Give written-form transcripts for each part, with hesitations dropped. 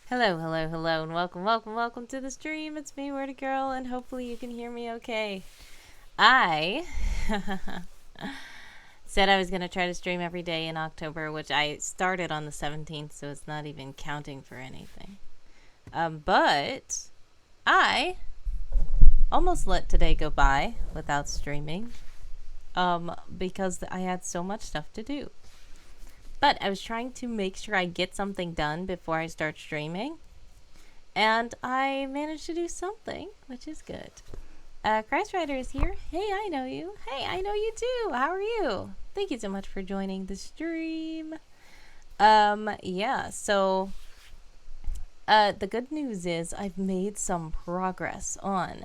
Hello, hello, hello, and welcome to the stream. It's me, Word Girl, and hopefully you can hear me okay. I said I was going to try to stream every day in October, which I started on the 17th, so it's not even counting for anything. But I almost let today go by without streaming because I had so much stuff to do. But I was trying to make sure I get something done before I start streaming. And I managed to do something, which is good. Christ Rider is here. Hey, I know you. Hey, I know you too. How are you? Thank you so much for joining the stream. Yeah, so the good news is I've made some progress on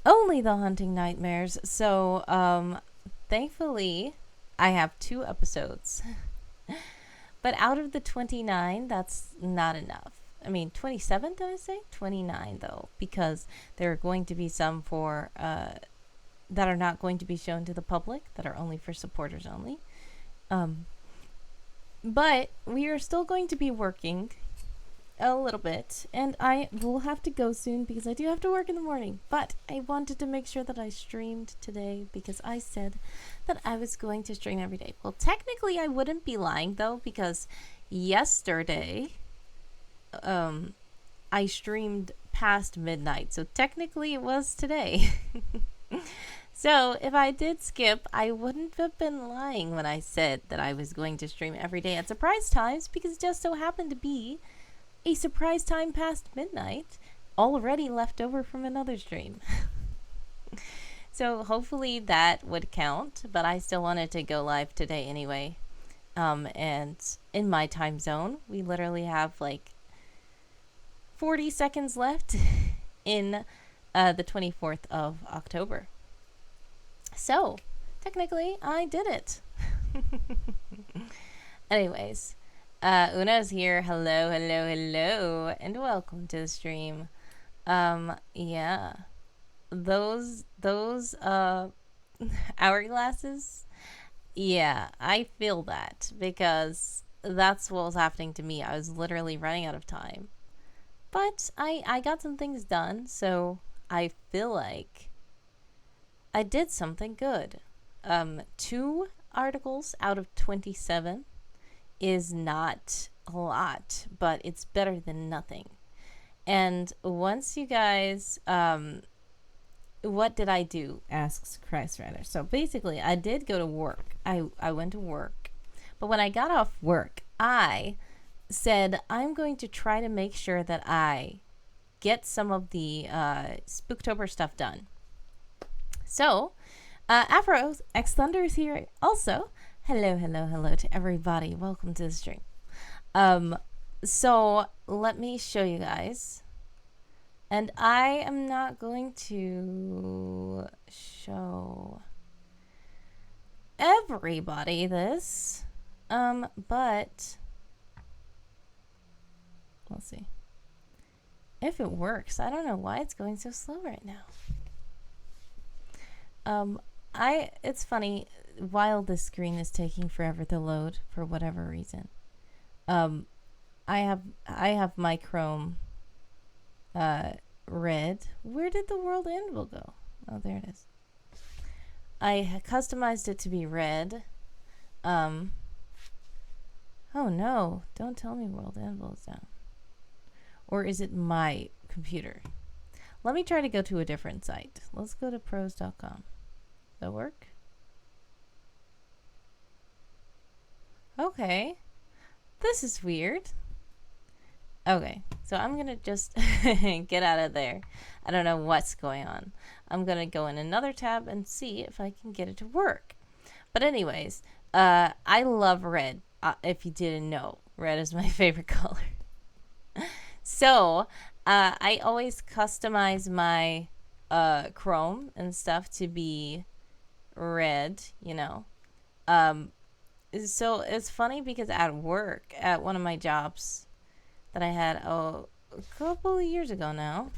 Only the Haunting Nightmares. So, thankfully, I have 2 episodes. But out of the 29, that's not enough. I mean, 27, did I say? 29, though, because there are going to be some for that are not going to be shown to the public, that are only for supporters only. But we are still going to be working a little bit, and I will have to go soon because I do have to work in the morning. But I wanted to make sure that I streamed today because I said that I was going to stream every day. Well, technically I wouldn't be lying though, because yesterday I streamed past midnight, so technically it was today. So if I did skip, I wouldn't have been lying when I said that I was going to stream every day at surprise times, because it just so happened to be a surprise time past midnight already left over from another stream. So hopefully that would count, but I still wanted to go live today anyway. And in my time zone, we literally have like 40 seconds left in the 24th of October. So technically I did it. Anyways, Una's here. Hello, hello, hello, and welcome to the stream. Yeah, those hourglasses. Yeah, I feel that because that's what was happening to me. I was literally running out of time, but I got some things done, so I feel like I did something good. 2 articles out of 27 is not a lot, but it's better than nothing. And once you guys, what did I do? Asks Christ Rider. So basically, I did go to work. I went to work. But when I got off work, I said, I'm going to try to make sure that I get some of the Spooktober stuff done. So, Afro X Thunder is here also. Hello, hello, hello to everybody. Welcome to the stream. So let me show you guys. And I am not going to show everybody this. But we'll see if it works. I don't know why it's going so slow right now. It's funny, while this screen is taking forever to load for whatever reason. I have my Chrome red. Where did the world anvil go? Oh, there it is. I customized it to be red. Oh no, don't tell me world anvil is down. Or is it my computer? Let me try to go to a different site. Let's go to pros.com. That work? Okay. This is weird. Okay, so I'm gonna just get out of there. I don't know what's going on. I'm gonna go in another tab and see if I can get it to work. But anyways, I love red. If you didn't know, red is my favorite color. So I always customize my Chrome and stuff to be red, you know. So it's funny because at work, at one of my jobs that I had a couple of years ago now,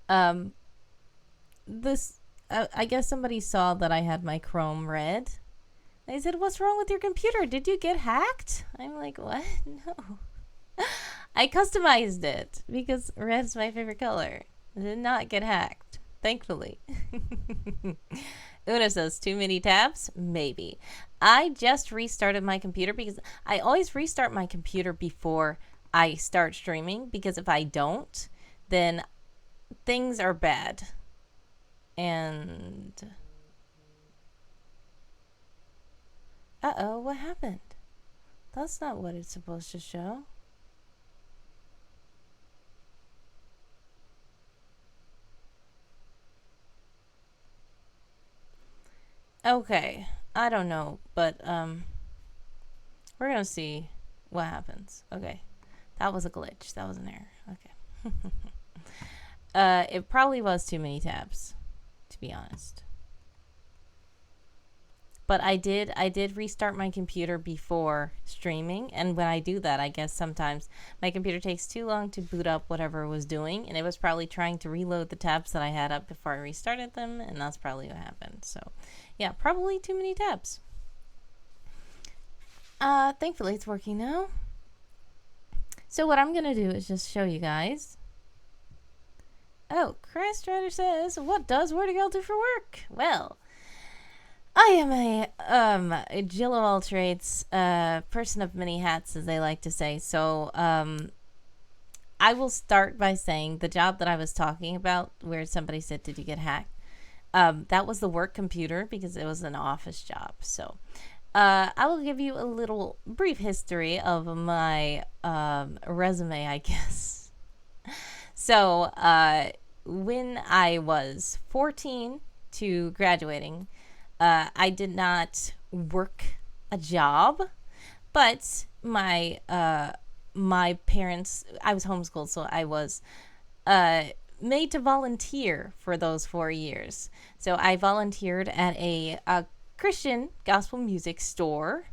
I guess somebody saw that I had my Chrome red. They said, "What's wrong with your computer? Did you get hacked?" I'm like, "What? No." I customized it because red's my favorite color. It did not get hacked, thankfully. Una says, too many tabs? Maybe. I just restarted my computer because I always restart my computer before I start streaming, because if I don't, then things are bad. And uh-oh, what happened? That's not what it's supposed to show. Okay, I don't know, but we're gonna see what happens. Okay, that was a glitch. That was an error. Okay. It probably was too many tabs, to be honest. But I did restart my computer before streaming, and when I do that, I guess sometimes my computer takes too long to boot up whatever it was doing, and it was probably trying to reload the tabs that I had up before I restarted them, and that's probably what happened. So yeah, probably too many tabs. Thankfully it's working now. So what I'm gonna do is just show you guys. Oh, Christ Rider says, what does Vertigo do for work? Well, I am a Jill of all trades, person of many hats, as they like to say. So, I will start by saying the job that I was talking about, where somebody said, did you get hacked? That was the work computer, because it was an office job. So, I will give you a little brief history of my resume, I guess. So, when I was 14 to graduating, I did not work a job, but my parents, I was homeschooled, so I was made to volunteer for those 4 years. So I volunteered at a Christian gospel music store.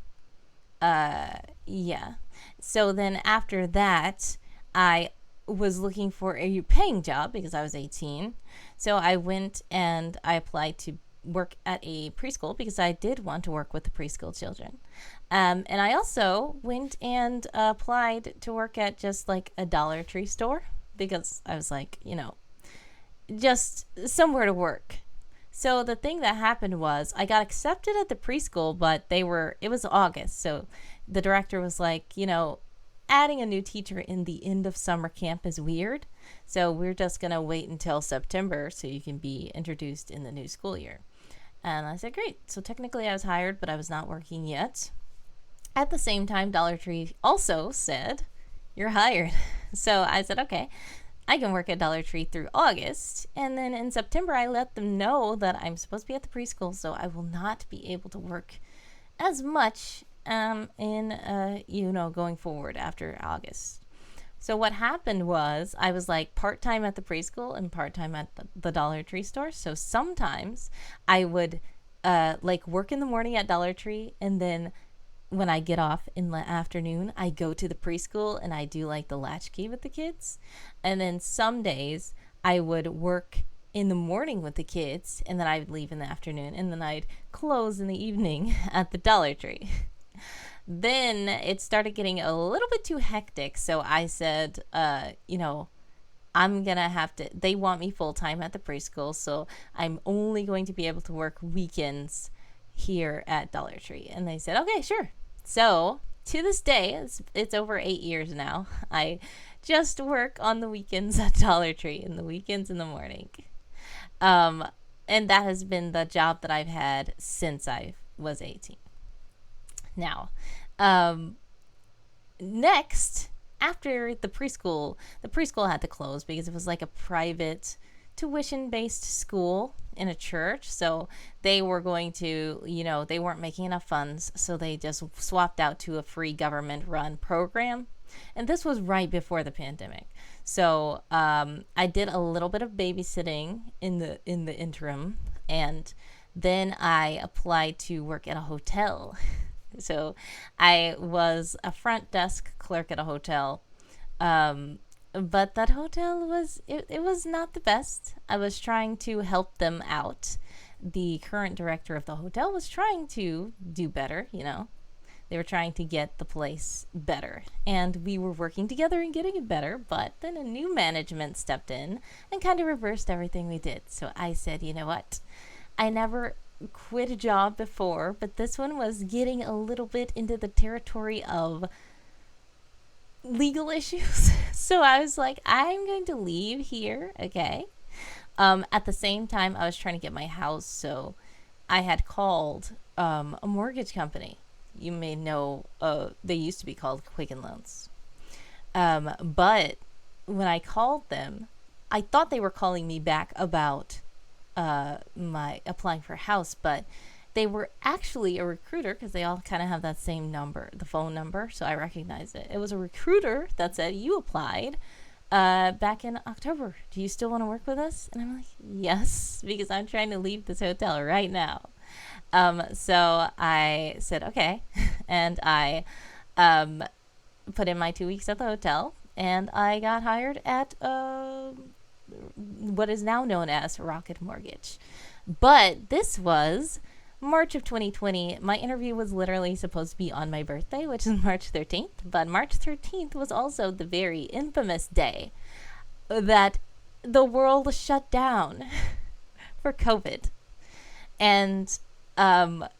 Yeah. So then after that, I was looking for a paying job because I was 18. So I went and I applied to work at a preschool because I did want to work with the preschool children. And I also went and applied to work at just like a Dollar Tree store because I was like, just somewhere to work. So the thing that happened was I got accepted at the preschool, but it was August. So the director was like, adding a new teacher in the end of summer camp is weird. So we're just going to wait until September so you can be introduced in the new school year. And I said, great. So technically I was hired, but I was not working yet. At the same time, Dollar Tree also said, you're hired. So I said, okay, I can work at Dollar Tree through August. And then in September, I let them know that I'm supposed to be at the preschool, so I will not be able to work as much going forward after August. So what happened was I was like part-time at the preschool and part-time at the Dollar Tree store. So sometimes I would work in the morning at Dollar Tree, and then when I get off in the afternoon, I go to the preschool and I do like the latchkey with the kids. And then some days I would work in the morning with the kids, and then I would leave in the afternoon, and then I'd close in the evening at the Dollar Tree. Then it started getting a little bit too hectic, so I said, I'm gonna have to, they want me full-time at the preschool, so I'm only going to be able to work weekends here at Dollar Tree. And they said, okay, sure. So to this day, it's over 8 years now, I just work on the weekends at Dollar Tree, and the weekends in the morning. And that has been the job that I've had since I was 18. Now, next, after the preschool had to close because it was like a private tuition-based school in a church. So they were going to, they weren't making enough funds. So they just swapped out to a free government-run program. And this was right before the pandemic. So I did a little bit of babysitting in the interim. And then I applied to work at a hotel. So I was a front desk clerk at a hotel, but that hotel was not the best. I was trying to help them out. The current director of the hotel was trying to do better, They were trying to get the place better, and we were working together and getting it better, but then a new management stepped in and kind of reversed everything we did. So I said, you know what? I never quit a job before, but this one was getting a little bit into the territory of legal issues. So I was like, I'm going to leave here, okay? At the same time, I was trying to get my house, so I had called a mortgage company. You may know, they used to be called Quicken Loans. But when I called them, I thought they were calling me back about my applying for a house, but they were actually a recruiter, because they all kind of have that same number, the phone number, so I recognized it. It was a recruiter that said, you applied back in October. Do you still want to work with us? And I'm like, yes, because I'm trying to leave this hotel right now. So I said, okay. And I put in my 2 weeks at the hotel, and I got hired at what is now known as Rocket Mortgage. But this was March of 2020. My interview was literally supposed to be on my birthday, which is March 13th. But March 13th was also the very infamous day that the world shut down for COVID. And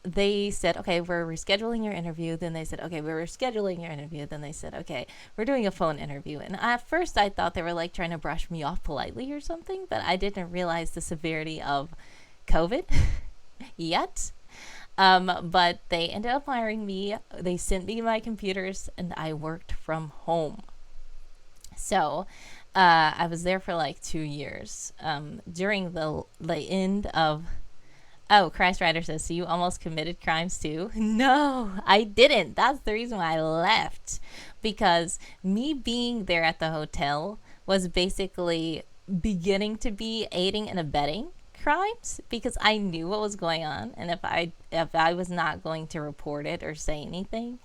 they said, okay, we're rescheduling your interview. Then they said, okay, we're rescheduling your interview. Then they said, okay, we're doing a phone interview. And at first I thought they were like trying to brush me off politely or something, but I didn't realize the severity of COVID yet. But they ended up hiring me. They sent me my computers, and I worked from home. So I was there for like 2 years. During the end of... Oh, Christ Rider says, so you almost committed crimes too? No, I didn't. That's the reason why I left. Because me being there at the hotel was basically beginning to be aiding and abetting crimes, because I knew what was going on, and if I was not going to report it or say anything,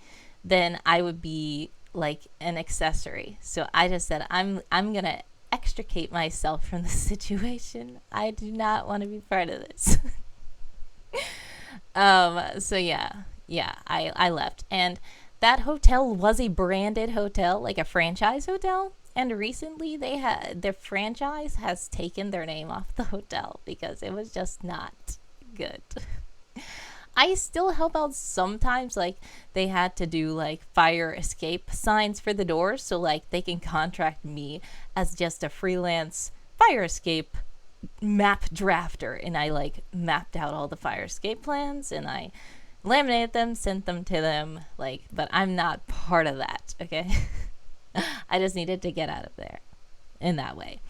then I would be like an accessory. So I just said, I'm gonna extricate myself from the situation. I do not want to be part of this. So I left, and that hotel was a branded hotel, like a franchise hotel. And recently their franchise has taken their name off the hotel because it was just not good. I still help out sometimes, like they had to do like fire escape signs for the doors, so like they can contract me as just a freelance fire escape map drafter, and I like mapped out all the fire escape plans and I laminated them, sent them to them, like, but I'm not part of that, okay? I just needed to get out of there in that way.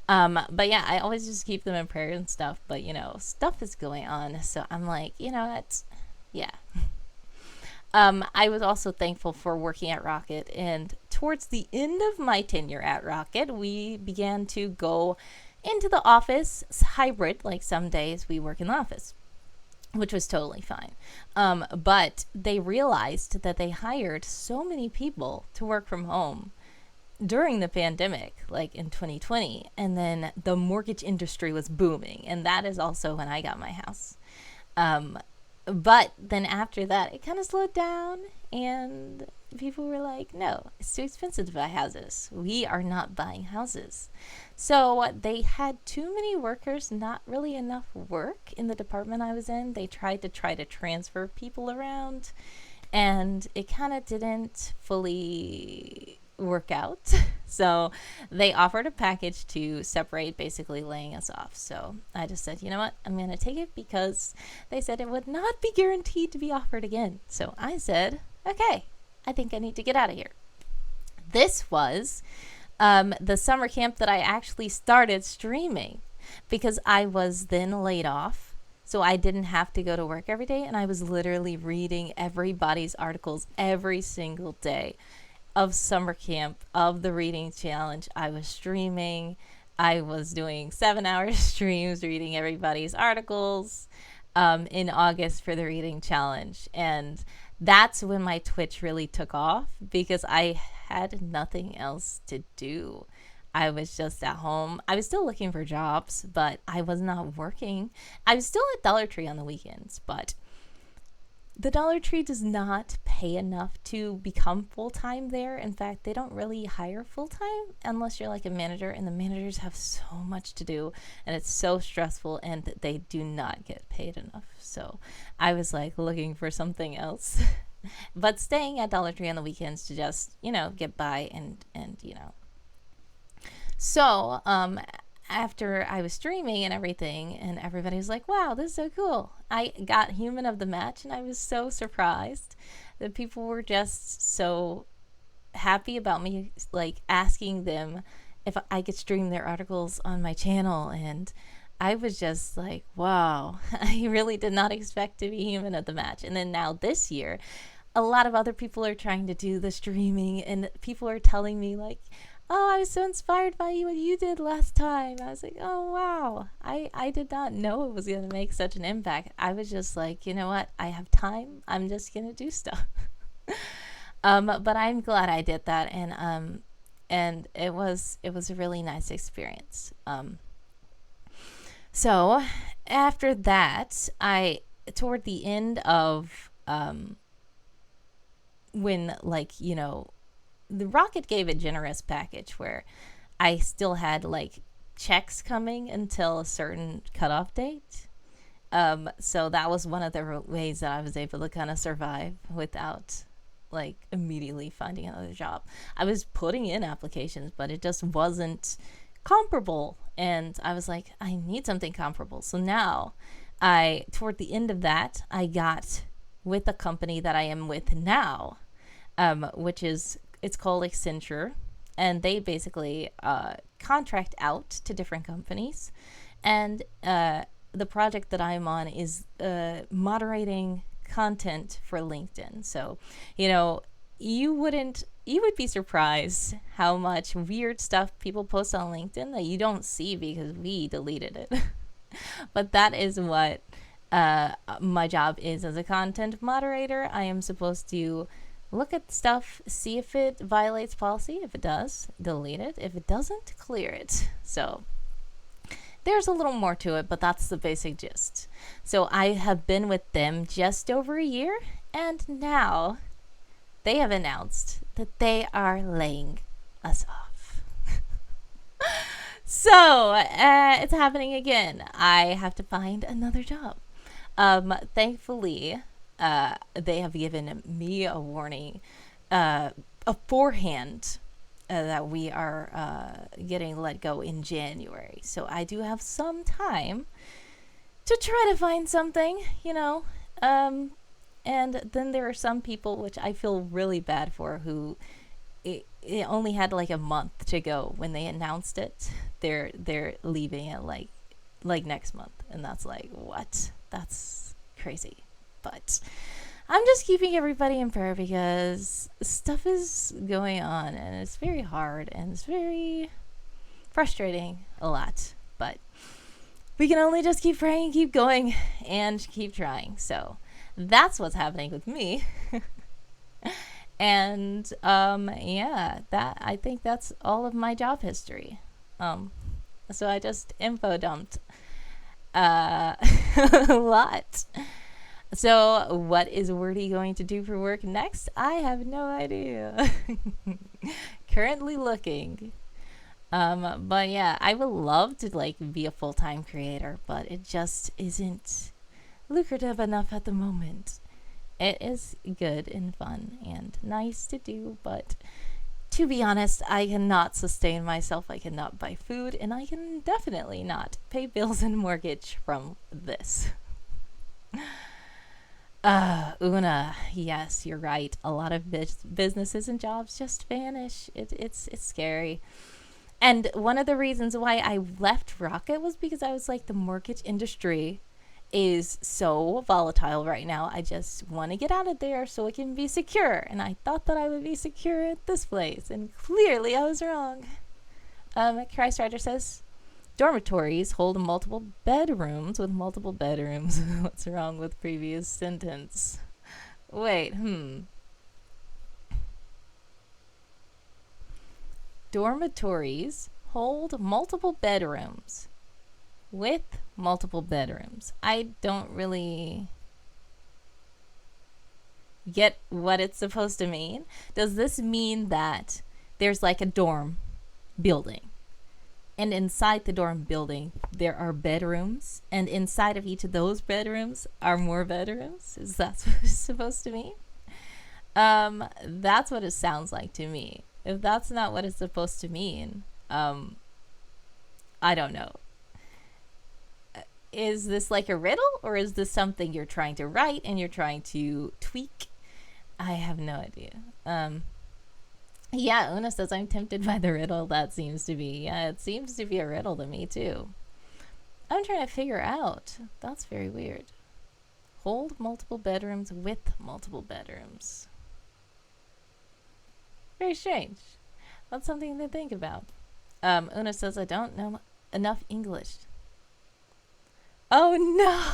But yeah, I always just keep them in prayer and stuff, but you know, stuff is going on, so I'm like, you know, that's, yeah. I was also thankful for working at Rocket, and towards the end of my tenure at Rocket, we began to go into the office hybrid, like some days we work in the office, which was totally fine. But they realized that they hired so many people to work from home during the pandemic, like in 2020, and then the mortgage industry was booming, and that is also when I got my house. But then after that, it kind of slowed down, and people were like, no, it's too expensive to buy houses. We are not buying houses. So they had too many workers, not really enough work in the department I was in. They tried to transfer people around, and it kind of didn't fully work out. So they offered a package to separate, basically laying us off. So I just said, you know what, I'm going to take it, because they said it would not be guaranteed to be offered again. So I said, okay, I think I need to get out of here. This was the summer camp that I actually started streaming, because I was then laid off. So I didn't have to go to work every day, and I was literally reading everybody's articles every single day of summer camp, of the reading challenge. I was streaming. I was doing 7-hour streams reading everybody's articles in August for the reading challenge. And that's when my Twitch really took off, because I had nothing else to do. I was just at home. I was still looking for jobs, but I was not working. I was still at Dollar Tree on the weekends, but the Dollar Tree does not pay enough to become full-time there. In fact, they don't really hire full-time unless you're like a manager, and the managers have so much to do and it's so stressful, and they do not get paid enough. So I was like looking for something else, but staying at Dollar Tree on the weekends to just, get by and. So, after I was streaming and everything, and everybody was like, wow, this is so cool, I got Human of the Match, and I was so surprised that people were just so happy about me, like, asking them if I could stream their articles on my channel. And I was just like, wow, I really did not expect to be Human of the Match. And then now this year, a lot of other people are trying to do the streaming, and people are telling me, like, oh, I was so inspired by what you did last time. I was like, oh, wow. I did not know it was going to make such an impact. I was just like, you know what? I have time. I'm just going to do stuff. But I'm glad I did that. And it was a really nice experience. So after that, toward the end of, when, like, the Rocket gave a generous package where I still had like checks coming until a certain cutoff date. So that was one of the ways that I was able to kind of survive without like immediately finding another job. I was putting in applications, but it just wasn't comparable. And I was like, I need something comparable. So now toward the end of that, I got with a company that I am with now, which is, it's called Accenture, and they basically contract out to different companies. And the project that I'm on is moderating content for LinkedIn. So, you would be surprised how much weird stuff people post on LinkedIn that you don't see because we deleted it. But that is what my job is as a content moderator. I am supposed to look at stuff, see if it violates policy. If it does, delete it. If it doesn't, clear it. So there's a little more to it, but that's the basic gist. So I have been with them just over a year, and now they have announced that they are laying us off. So it's happening again. I have to find another job. Thankfully, they have given me a warning beforehand that we are getting let go in January. So I do have some time to try to find something, and then there are some people which I feel really bad for who it only had like a month to go when they announced it. They're leaving it like next month, and that's like, what? That's crazy. But I'm just keeping everybody in prayer because stuff is going on, and it's very hard, and it's very frustrating a lot. But we can only just keep praying, keep going, and keep trying. So that's what's happening with me. And I think that's all of my job history. So I just info dumped a lot. So what is Wordy going to do for work next? I have no idea. Currently looking. But yeah, I would love to be a full-time creator, but it just isn't lucrative enough at the moment. It is good and fun and nice to do, but to be honest, I cannot sustain myself. I cannot buy food, and I can definitely not pay bills and mortgage from this. Una, yes, you're right. A lot of businesses and jobs just vanish. It's scary. And one of the reasons why I left Rocket was because I was like, the mortgage industry is so volatile right now. I just want to get out of there so it can be secure. And I thought that I would be secure at this place, and clearly I was wrong. Christ Rider says, dormitories hold multiple bedrooms with multiple bedrooms. What's wrong with previous sentence? Wait, Dormitories hold multiple bedrooms with multiple bedrooms. I don't really get what it's supposed to mean? Does this mean that there's like a dorm building, and inside the dorm building there are bedrooms, and inside of each of those bedrooms are more bedrooms? Is that what it's supposed to mean? That's what it sounds like to me. If that's not what it's supposed to mean, I don't know. Is this like a riddle, or is this something you're trying to write and you're trying to tweak? I have no idea. Yeah, Una says, I'm tempted by the riddle. That seems to be, yeah, it seems to be a riddle to me too. I'm trying to figure out. That's very weird. Hold multiple bedrooms with multiple bedrooms. Very strange. That's something to think about. Una says, I don't know enough English. Oh no!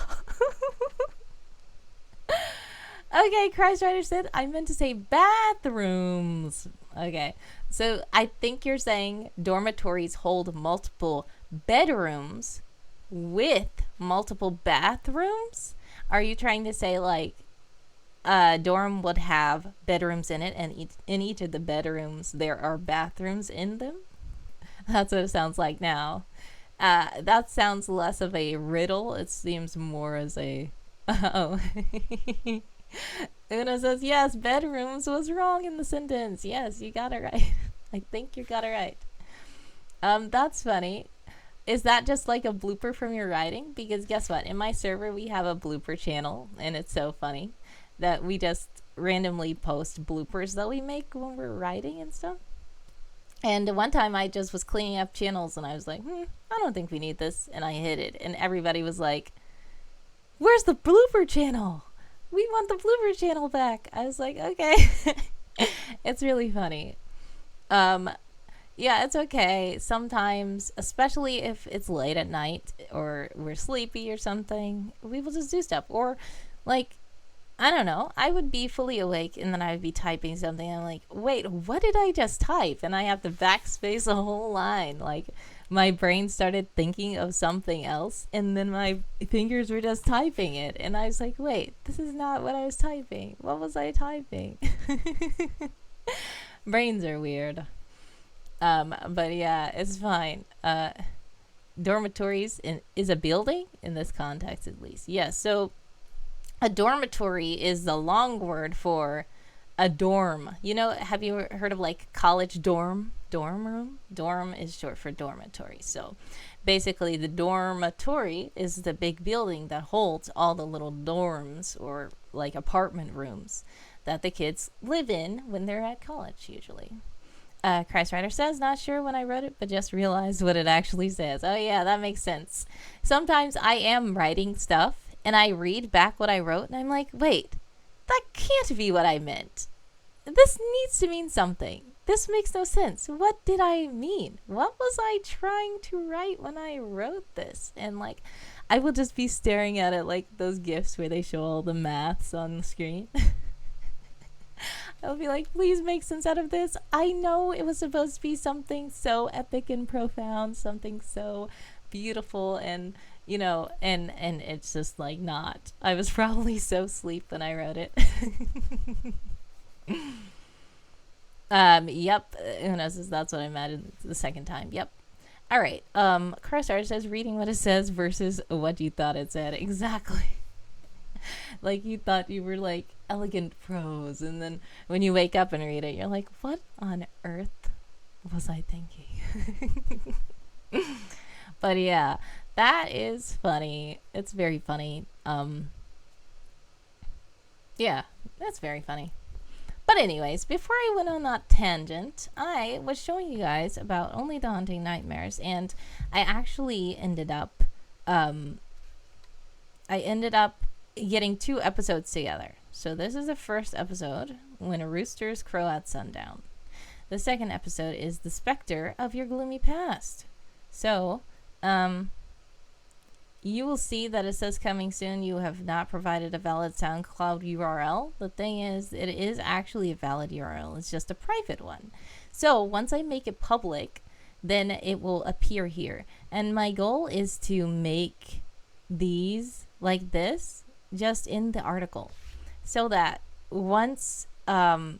Okay, Christ Rider said, I meant to say bathrooms. Okay, so I think you're saying dormitories hold multiple bedrooms with multiple bathrooms? Are you trying to say like a dorm would have bedrooms in it, and in each of the bedrooms there are bathrooms in them? That's what it sounds like now. That sounds less of a riddle. It seems more as a... Oh. Una says, yes, bedrooms was wrong in the sentence. Yes, you got it right. I think you got it right. That's funny. Is that just like a blooper from your writing? Because guess what? In my server, we have a blooper channel, and it's so funny that we just randomly post bloopers that we make when we're writing and stuff. And one time I just was cleaning up channels, and I was like, I don't think we need this. And I hit it, and everybody was like, where's the blooper channel? We want the blooper channel back. I was like, okay. It's really funny. Yeah, it's okay. Sometimes, especially if it's late at night or we're sleepy or something, we will just do stuff. Or, like, I don't know. I would be fully awake and then I would be typing something. And I'm like, wait, what did I just type? And I have to backspace a whole line. Like, my brain started thinking of something else, and then my fingers were just typing it. And I was like, wait, this is not what I was typing. What was I typing? Brains are weird. But yeah, it's fine. Dormitories is a building in this context, at least. Yeah, so a dormitory is the long word for a dorm. You know, have you heard of like college dorm room? Dorm is short for dormitory. So basically the dormitory is the big building that holds all the little dorms or like apartment rooms that the kids live in when they're at college usually. Christ Rider says, not sure when I wrote it, but just realized what it actually says. Oh yeah, that makes sense. Sometimes I am writing stuff and I read back what I wrote and I'm like, wait, that can't be what I meant. This needs to mean something. This makes no sense. What did I mean? What was I trying to write when I wrote this? And like, I will just be staring at it like those GIFs where they show all the maths on the screen. I'll be like, please make sense out of this. I know it was supposed to be something so epic and profound, something so beautiful, and you know, and it's just like not. I was probably so asleep when I wrote it. Yep. Una says that's what I meant the second time. Yep. All right. Crossstar says reading what it says versus what you thought it said. Exactly. Like you thought you were like elegant prose, and then when you wake up and read it, you're like, what on earth was I thinking? But yeah, that is funny. It's very funny. Yeah, that's very funny. But anyways, before I went on that tangent, I was showing you guys about Only the Haunting Nightmares, and I actually ended up getting 2 episodes together. So this is the first episode, When Roosters Crow at Sundown. The second episode is The Spectre of Your Gloomy Past. So, you will see that it says coming soon. You have not provided a valid SoundCloud URL. The thing is, it is actually a valid URL. It's just a private one. So once I make it public, then it will appear here. And my goal is to make these like this just in the article, so that once I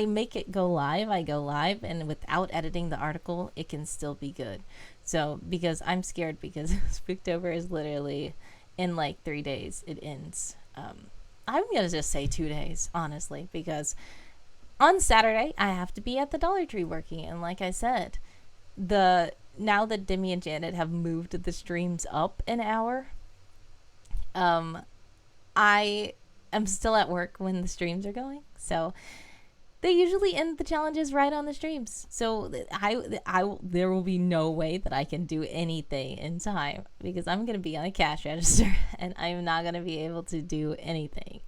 make it go live, I go live, and without editing the article, it can still be good. So, because I'm scared because Spooktober is literally in like 3 days, it ends. I'm going to just say 2 days, honestly, because on Saturday, I have to be at the Dollar Tree working. And like I said, now that Demi and Janet have moved the streams up an hour, I am still at work when the streams are going. So they usually end the challenges right on the streams. So there will be no way that I can do anything in time because I'm going to be on a cash register and I'm not going to be able to do anything.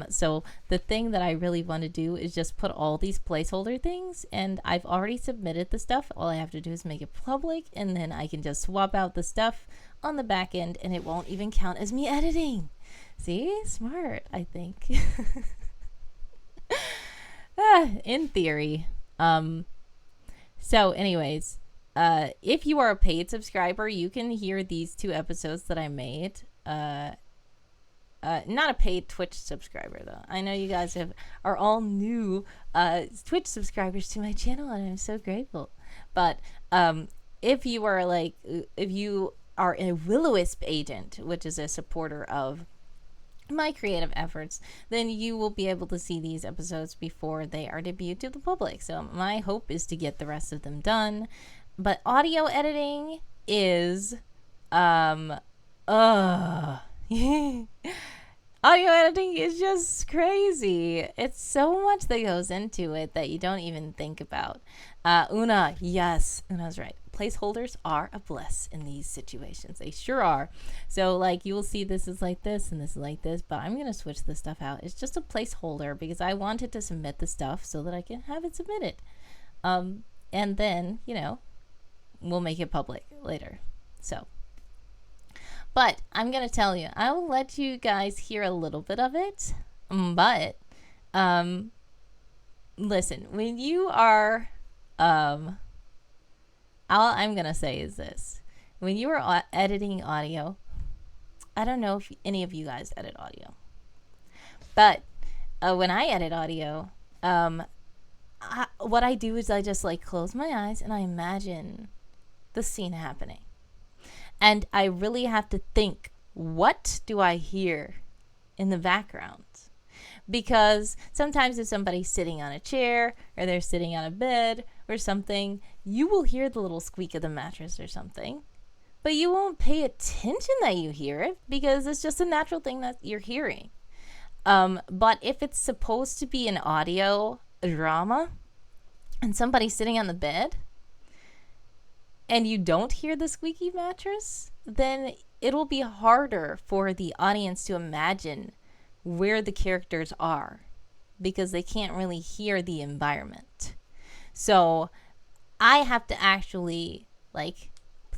So the thing that I really want to do is just put all these placeholder things, and I've already submitted the stuff. All I have to do is make it public, and then I can just swap out the stuff on the back end, and it won't even count as me editing. See? Smart, I think. In theory. So anyways, if you are a paid subscriber, you can hear these 2 episodes that I made. Not a paid Twitch subscriber though. I know you guys are all new Twitch subscribers to my channel, and I'm so grateful. But if you are a Will-O-Wisp agent, which is a supporter of my creative efforts, then you will be able to see these episodes before they are debuted to the public. So my hope is to get the rest of them done. But audio editing is audio editing is just crazy. It's so much that goes into it that you don't even think about. Una, yes, Una's right. Placeholders are a bless in these situations. They sure are. So like you will see this is like this and this is like this, but I'm going to switch this stuff out. It's just a placeholder because I wanted to submit the stuff so that I can have it submitted. And then, we'll make it public later. So, but I'm going to tell you, I will let you guys hear a little bit of it. But, listen, when you are, all I'm going to say is this. When you are editing audio, I don't know if any of you guys edit audio. But when I edit audio, what I do is I just close my eyes and I imagine the scene happening. And I really have to think, what do I hear in the background? Because sometimes if somebody's sitting on a chair or they're sitting on a bed or something, you will hear the little squeak of the mattress or something. But you won't pay attention that you hear it because it's just a natural thing that you're hearing. But if it's supposed to be an audio drama and somebody's sitting on the bed and you don't hear the squeaky mattress, then it'll be harder for the audience to imagine where the characters are because they can't really hear the environment. So I have to actually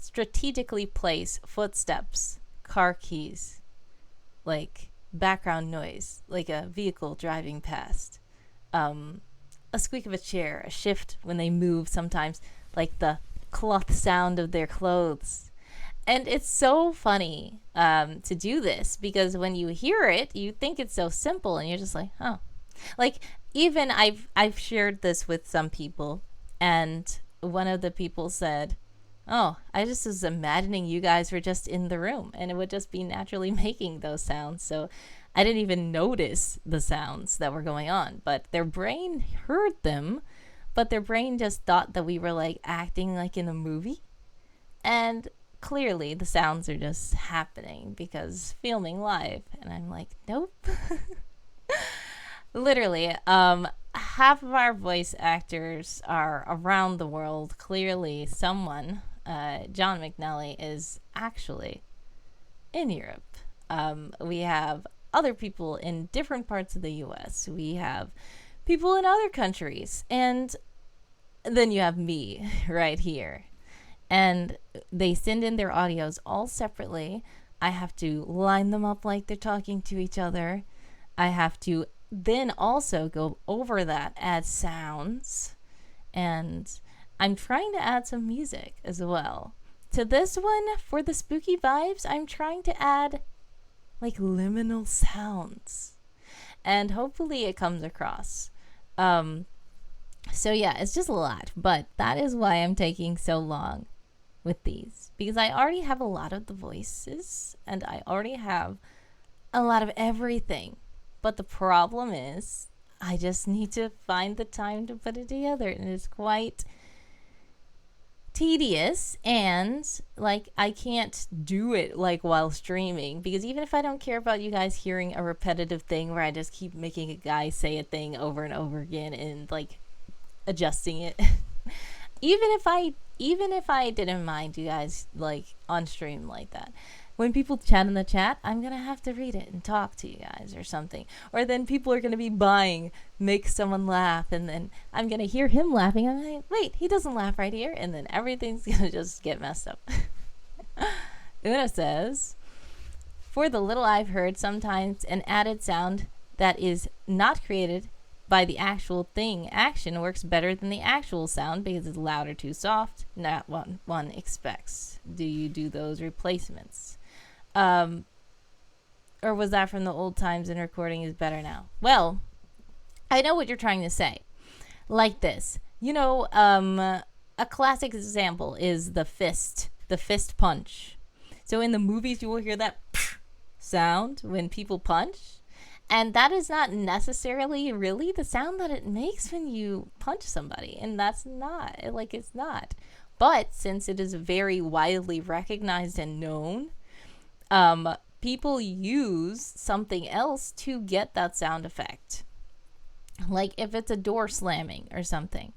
strategically place footsteps, car keys, background noise, like a vehicle driving past, a squeak of a chair, a shift when they move sometimes, like the cloth sound of their clothes. And it's so funny to do this because when you hear it, you think it's so simple and you're just like, oh. Even I've shared this with some people, and one of the people said, oh, I just was imagining you guys were just in the room and it would just be naturally making those sounds. So I didn't even notice the sounds that were going on, but their brain heard them, but their brain just thought that we were acting like in a movie. And clearly the sounds are just happening because filming live. And I'm like, nope. Literally, half of our voice actors are around the world. Clearly someone, John McNally, is actually in Europe. We have other people in different parts of the US. We have people in other countries. And then you have me right here. And they send in their audios all separately. I have to line them up like they're talking to each other. I have to then also go over that, add sounds. And I'm trying to add some music as well. To this one, for the spooky vibes, I'm trying to add liminal sounds. and hopefully it comes across. So yeah, it's just a lot, but that is why I'm taking so long with these, because I already have a lot of the voices and I already have a lot of everything. But the problem is I just need to find the time to put it together, and it's quite tedious, and like I can't do it like while streaming, because even if I don't care about you guys hearing a repetitive thing where I just keep making a guy say a thing over and over again and like adjusting it, even if I didn't mind you guys like on stream like that, when people chat in the chat, I'm gonna have to read it and talk to you guys or something. Or then people are gonna be buying make someone laugh, and then I'm gonna hear him laughing. I'm like, wait, he doesn't laugh right here, and then everything's gonna just get messed up. Una says, for the little I've heard, sometimes an added sound that is not created by the actual thing action works better than the actual sound because it's loud or too soft, not what one expects. Do you do those replacements? Or was that from the old times and recording is better now? Well, I know what you're trying to say. Like this. You know, a classic example is the fist punch. So in the movies, you will hear that sound when people punch. And that is not necessarily really the sound that it makes when you punch somebody. And that's not, like, it's not. But since it is very widely recognized and known, people use something else to get that sound effect. Like if it's a door slamming or something,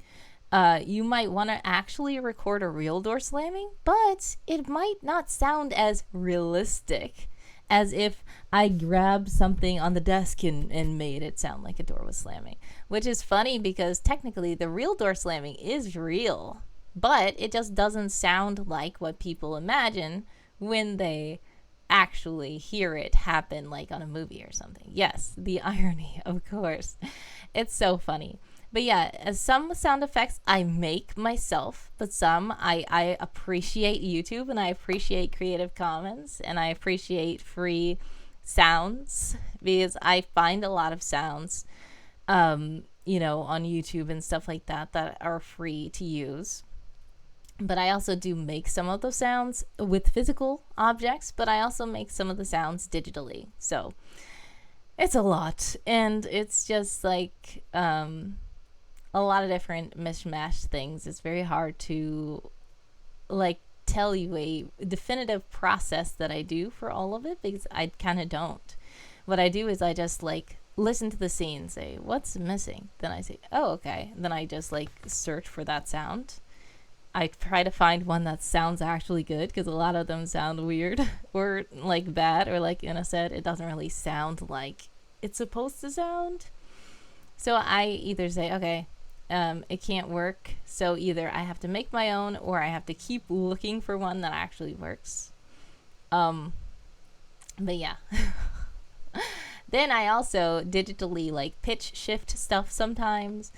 you might want to actually record a real door slamming, but it might not sound as realistic as if I grabbed something on the desk and made it sound like a door was slamming. Which is funny because technically the real door slamming is real, but it just doesn't sound like what people imagine when they actually hear it happen like on a movie or something. Yes, the irony, of course. It's so funny. But yeah, some sound effects I make myself, but some I appreciate YouTube, and I appreciate Creative Commons, and I appreciate free sounds, because I find a lot of sounds, you know, on YouTube and stuff like that that are free to use. But I also do make some of those sounds with physical objects, but I also make some of the sounds digitally. So it's a lot, and it's just like a lot of different mishmash things. It's very hard to like tell you a definitive process that I do for all of it, because I kind of don't. What I do is I just like listen to the scene, say what's missing, then I say, oh, okay, then I just like search for that sound. I try to find one that sounds actually good, because a lot of them sound weird or like bad, or like Una said, it doesn't really sound like it's supposed to sound. So I either say, okay, it can't work, so either I have to make my own, or I have to keep looking for one that actually works. But yeah. Then I also digitally like pitch shift stuff sometimes.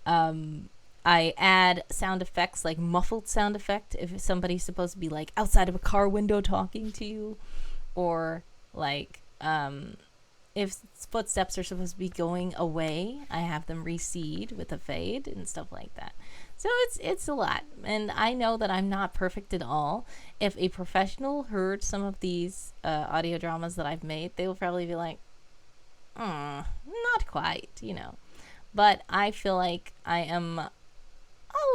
I add sound effects, like muffled sound effect if somebody's supposed to be like outside of a car window talking to you, or like if footsteps are supposed to be going away, I have them recede with a fade and stuff like that. So it's a lot, and I know that I'm not perfect at all. If a professional heard some of these audio dramas that I've made, they will probably be like, not quite, you know. But I feel like I am a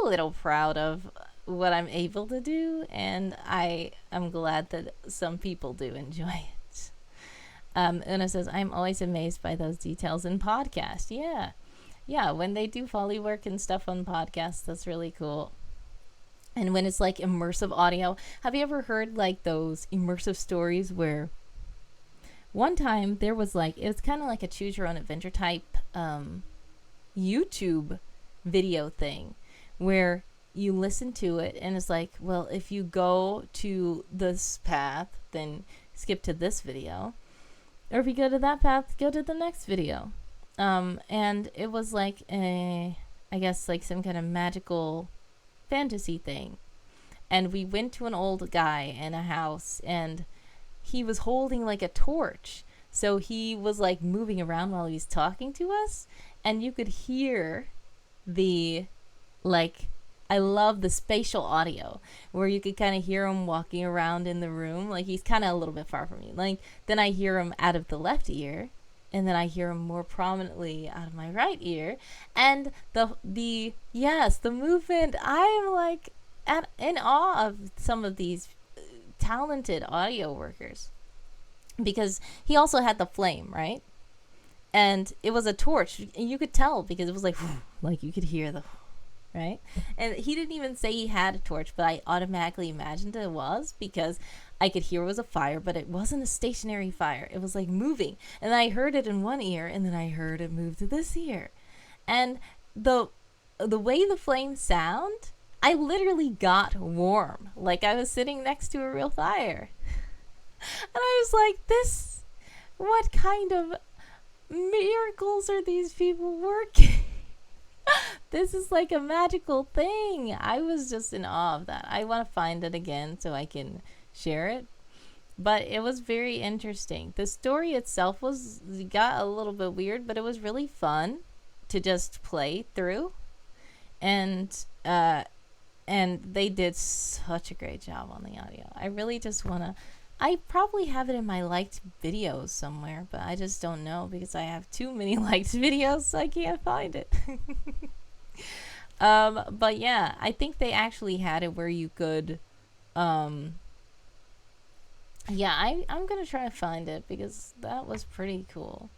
little proud of what I'm able to do, and I am glad that some people do enjoy it. Una says, I'm always amazed by those details in podcasts. Yeah, when they do Foley work and stuff on podcasts, that's really cool. And when it's like immersive audio, have you ever heard like those immersive stories where one time there was like, it was kind of like a choose your own adventure type YouTube video thing where you listen to it and it's like, well, if you go to this path, then skip to this video. Or if you go to that path, go to the next video. And it was like I guess like some kind of magical fantasy thing. And we went to an old guy in a house, and he was holding like a torch. So he was like moving around while he was talking to us, and you could hear the like I love the spatial audio where you could kind of hear him walking around in the room. Like he's kind of a little bit far from me. Like then I hear him out of the left ear, and then I hear him more prominently out of my right ear. And the movement. I am like in awe of some of these talented audio workers, because he also had the flame, right? And it was a torch, and you could tell because it was like like you could hear the right? And he didn't even say he had a torch, but I automatically imagined it was, because I could hear it was a fire, but it wasn't a stationary fire. It was like moving. And I heard it in one ear, and then I heard it move to this ear. And the way the flames sound, I literally got warm. Like I was sitting next to a real fire. And I was like, what kind of miracles are these people working? This is like a magical thing. I was just in awe of that. I want to find it again so I can share it. But it was very interesting. The story itself got a little bit weird, but it was really fun to just play through. And they did such a great job on the audio. I really just want to... I probably have it in my liked videos somewhere, but I just don't know because I have too many liked videos, so I can't find it. But yeah, I think they actually had it where you could... I'm going to try to find it because that was pretty cool.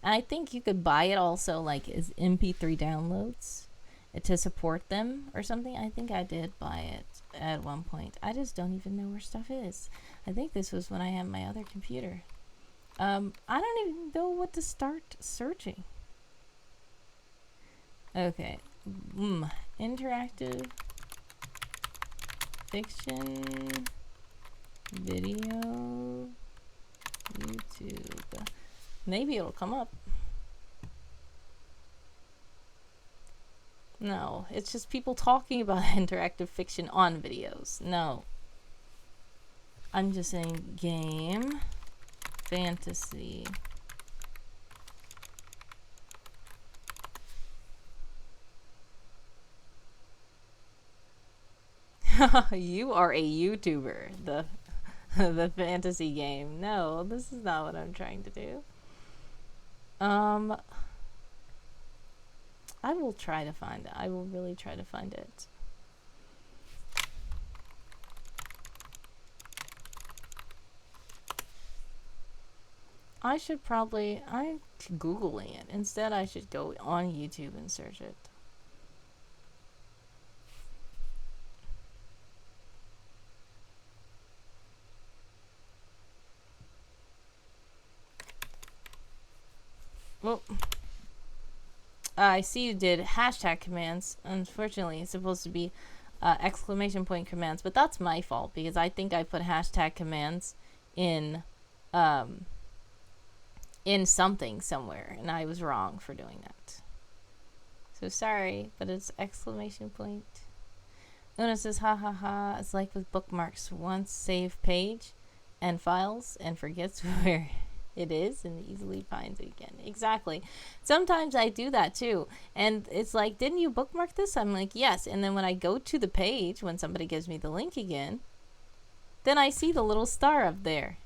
And I think you could buy it also like as MP3 downloads to support them or something. I think I did buy it at one point. I just don't even know where stuff is. I think this was when I had my other computer. I don't even know what to start searching. Okay. Interactive fiction video YouTube. Maybe it'll come up. No, it's just people talking about interactive fiction on videos. No. I'm just saying game fantasy. You are a YouTuber. The fantasy game. No, this is not what I'm trying to do. I will try to find it. I will really try to find it. I'm Googling it. Instead, I should go on YouTube and search it. Well, I see you did hashtag commands. Unfortunately, it's supposed to be exclamation point commands, but that's my fault because I think I put hashtag commands in something somewhere, and I was wrong for doing that. So sorry, but it's exclamation point. Una says, ha ha ha, it's like with bookmarks. Once save page and files and forgets where it is and easily finds it again. Exactly. Sometimes I do that too. And it's like, didn't you bookmark this? I'm like, yes. And then when I go to the page, when somebody gives me the link again, then I see the little star up there.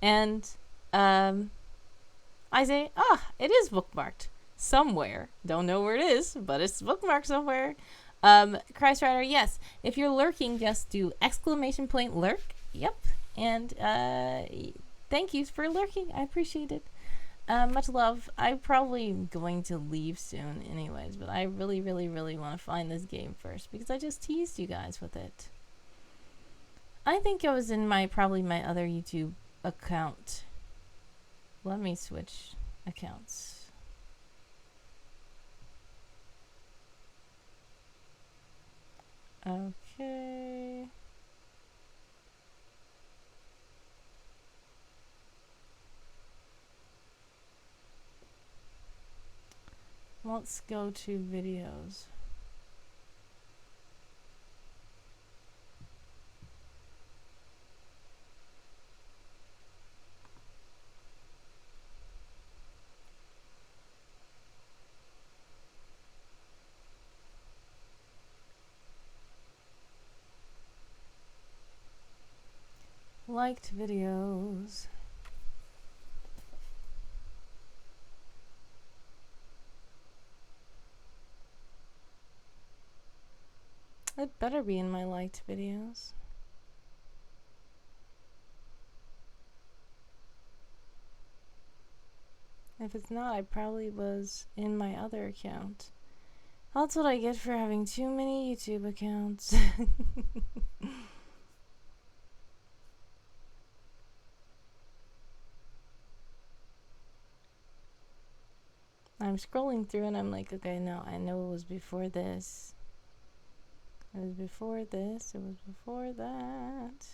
And I say, it is bookmarked somewhere. Don't know where it is, but it's bookmarked somewhere. Christ Rider, yes. If you're lurking, just do exclamation point lurk. Yep. And thank you for lurking. I appreciate it. Much love. I'm probably going to leave soon anyways, but I really, really, really want to find this game first because I just teased you guys with it. I think I was in probably my other YouTube account. Let me switch accounts. Okay. Let's go to videos. Liked videos. It better be in my liked videos. If it's not, I probably was in my other account. That's what I get for having too many YouTube accounts. I'm scrolling through and I'm like, okay, no, I know it was before this. It was before this. It was before that.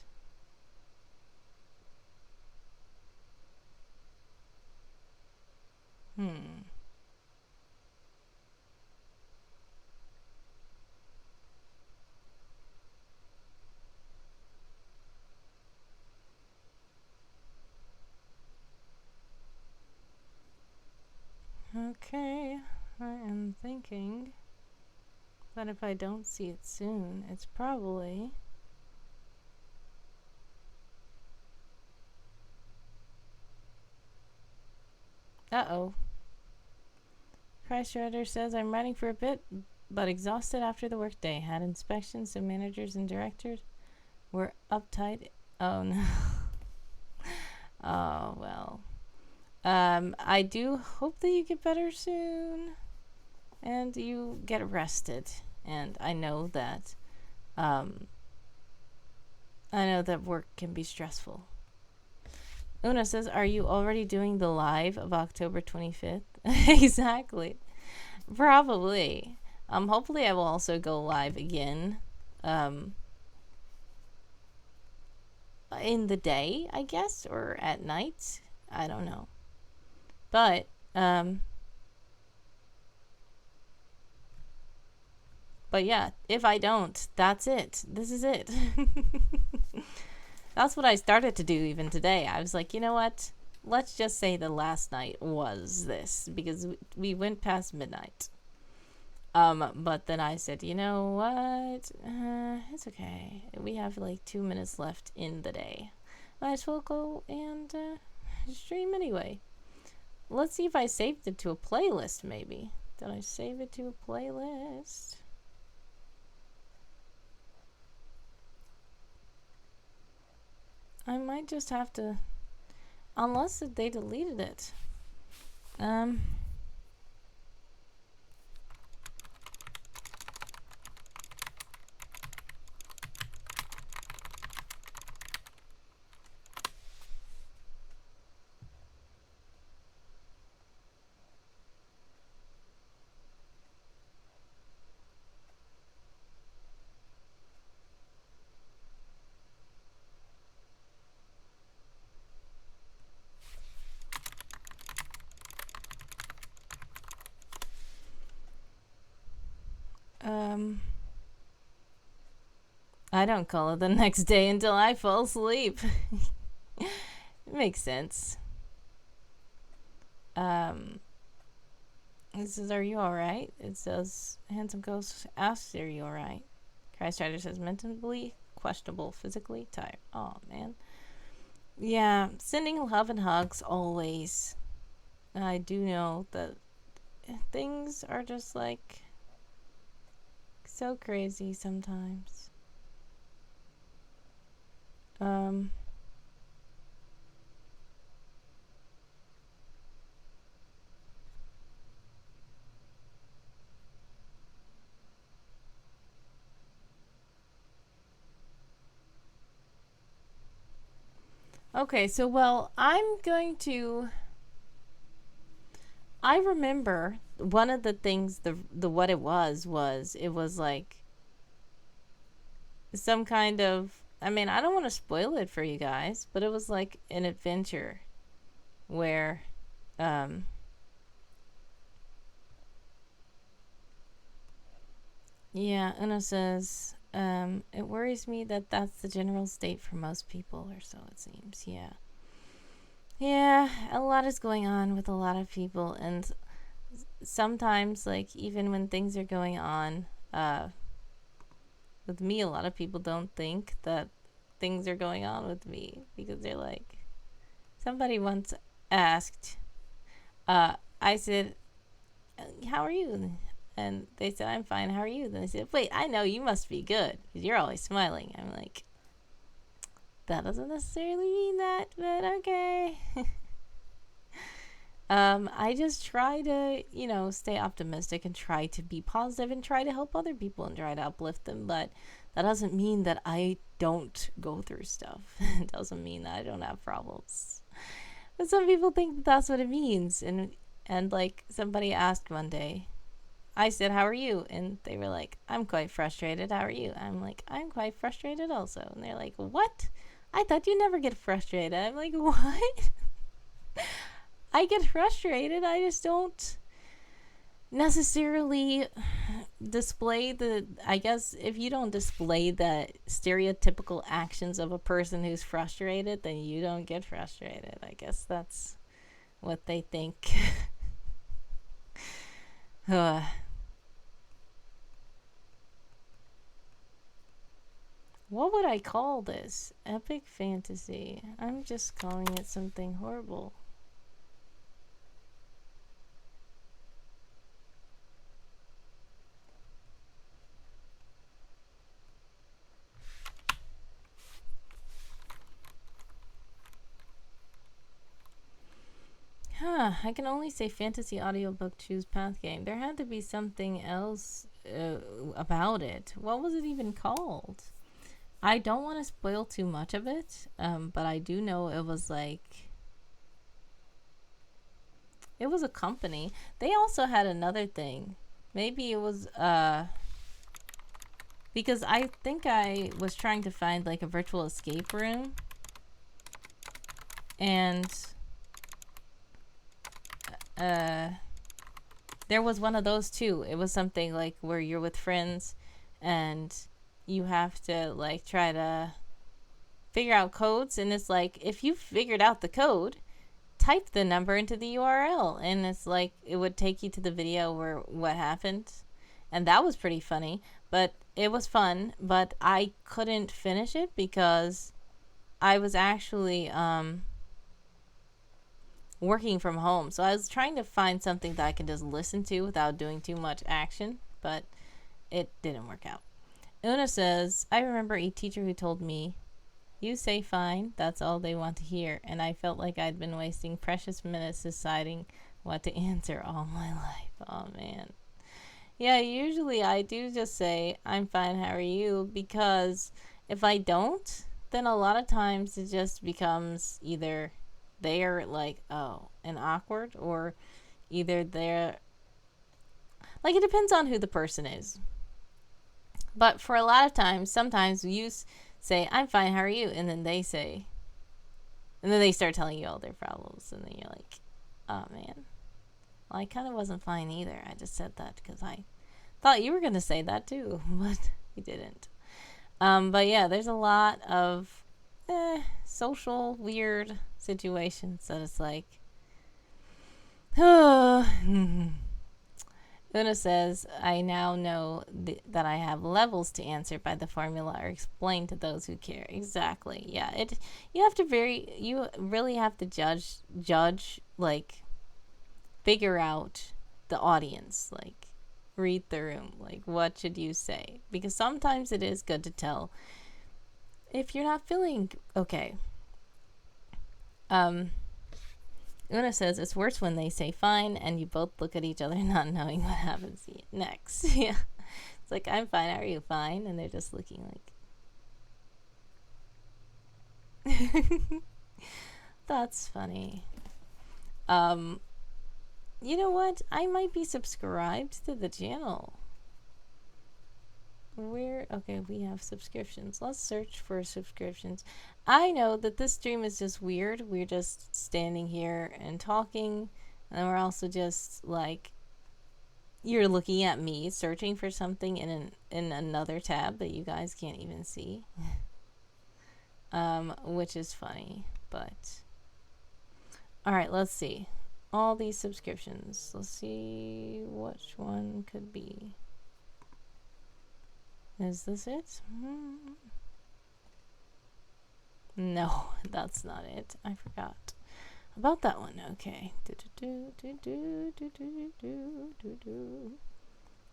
Okay, I am thinking that if I don't see it soon, it's probably... Uh-oh. Price Rider says, I'm writing for a bit, but exhausted after the workday. Had inspections, so managers and directors were uptight. Oh, no. Oh, well. I do hope that you get better soon. And you get rested. And I know that, work can be stressful. Una says, are you already doing the live of October 25th? Exactly. Probably. Hopefully I will also go live again. In the day, I guess, or at night. I don't know. But, yeah, if I don't, that's it. This is it. That's what I started to do even today. I was like, you know what? Let's just say the last night was this, because we went past midnight. But then I said, you know what? It's okay. We have like 2 minutes left in the day. Might as well go and stream anyway. Let's see if I saved it to a playlist, maybe. Did I save it to a playlist? I might just have to... Unless they deleted it. I don't call it the next day until I fall asleep. It makes sense. It says, are you alright? It says, Handsome Ghost asks, are you alright? Christ Rider says, mentally questionable, physically tired. Oh, man. Yeah, sending love and hugs always. I do know that things are just like so crazy sometimes. Okay, so, well, I'm going to... I remember one of the things, the what it was like some kind of... I mean, I don't want to spoil it for you guys, but it was like an adventure where... Yeah, Una says... it worries me that that's the general state for most people, or so it seems. Yeah. Yeah, a lot is going on with a lot of people, and sometimes, like, even when things are going on, with me, a lot of people don't think that things are going on with me, because they're like, somebody once asked, I said, how are you? And they said, I'm fine, how are you? Then they said, wait, I know, you must be good, because you're always smiling. I'm like, that doesn't necessarily mean that, but okay. I just try to, stay optimistic and try to be positive and try to help other people and try to uplift them. But that doesn't mean that I don't go through stuff. It doesn't mean that I don't have problems. But some people think that that's what it means. And like somebody asked one day, I said, how are you? And they were like, I'm quite frustrated. How are you? I'm like, I'm quite frustrated also. And they're like, what? I thought you never get frustrated. I'm like, what? I get frustrated. I just don't necessarily display I guess if you don't display the stereotypical actions of a person who's frustrated, then you don't get frustrated. I guess that's what they think. What would I call this? Epic fantasy. I'm just calling it something horrible. I can only say fantasy audiobook choose path game. There had to be something else about it. What was it even called? I don't want to spoil too much of it, but I do know it was like, it was a company. They also had another thing. Maybe it was because I think I was trying to find like a virtual escape room, and there was one of those too. It was something like where you're with friends and you have to like try to figure out codes, and it's like, if you figured out the code, type the number into the URL, and it's like it would take you to the video where what happened. And that was pretty funny, but it was fun, but I couldn't finish it because I was actually working from home. So I was trying to find something that I can just listen to without doing too much action, but it didn't work out. Una says, I remember a teacher who told me, you say fine, that's all they want to hear. And I felt like I'd been wasting precious minutes deciding what to answer all my life. Oh, man. Yeah, usually I do just say, I'm fine, how are you? Because if I don't, then a lot of times it just becomes either they're like, oh, and awkward, or either they're like, it depends on who the person is. But for a lot of times, sometimes you say, I'm fine, how are you? And then they say, and then they start telling you all their problems. And then you're like, oh, man. Well, I kind of wasn't fine either. I just said that because I thought you were going to say that too, but you didn't. But yeah, there's a lot of social weird situations that it's like, oh. Una says, I now know that I have levels to answer by the formula or explain to those who care. Exactly. Yeah. You really have to judge, like, figure out the audience, like, read the room, like, what should you say? Because sometimes it is good to tell if you're not feeling okay. Una says, it's worse when they say fine and you both look at each other not knowing what happens next. Yeah. It's like, I'm fine, how are you? Fine. And they're just looking like... That's funny. You know what? I might be subscribed to the channel. Okay, we have subscriptions. Let's search for subscriptions. I know that this stream is just weird. We're just standing here and talking, and we're also just like, you're looking at me searching for something in another tab that you guys can't even see. Which is funny, but all right, let's see. All these subscriptions. Let's see which one could be. Is this it? No, that's not it. I forgot about that one. Okay.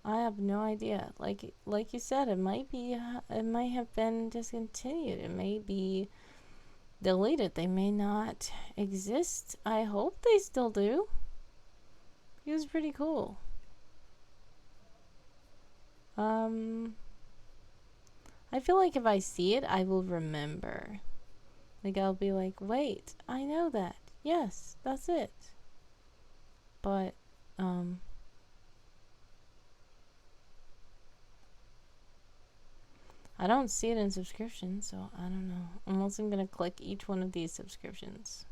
I have no idea. Like you said, it might have been discontinued. It may be deleted. They may not exist. I hope they still do. It was pretty cool. I feel like if I see it, I will remember. Like, I'll be like, wait, I know that. Yes, that's it. But, I don't see it in subscriptions, so I don't know. Unless I'm gonna click each one of these subscriptions.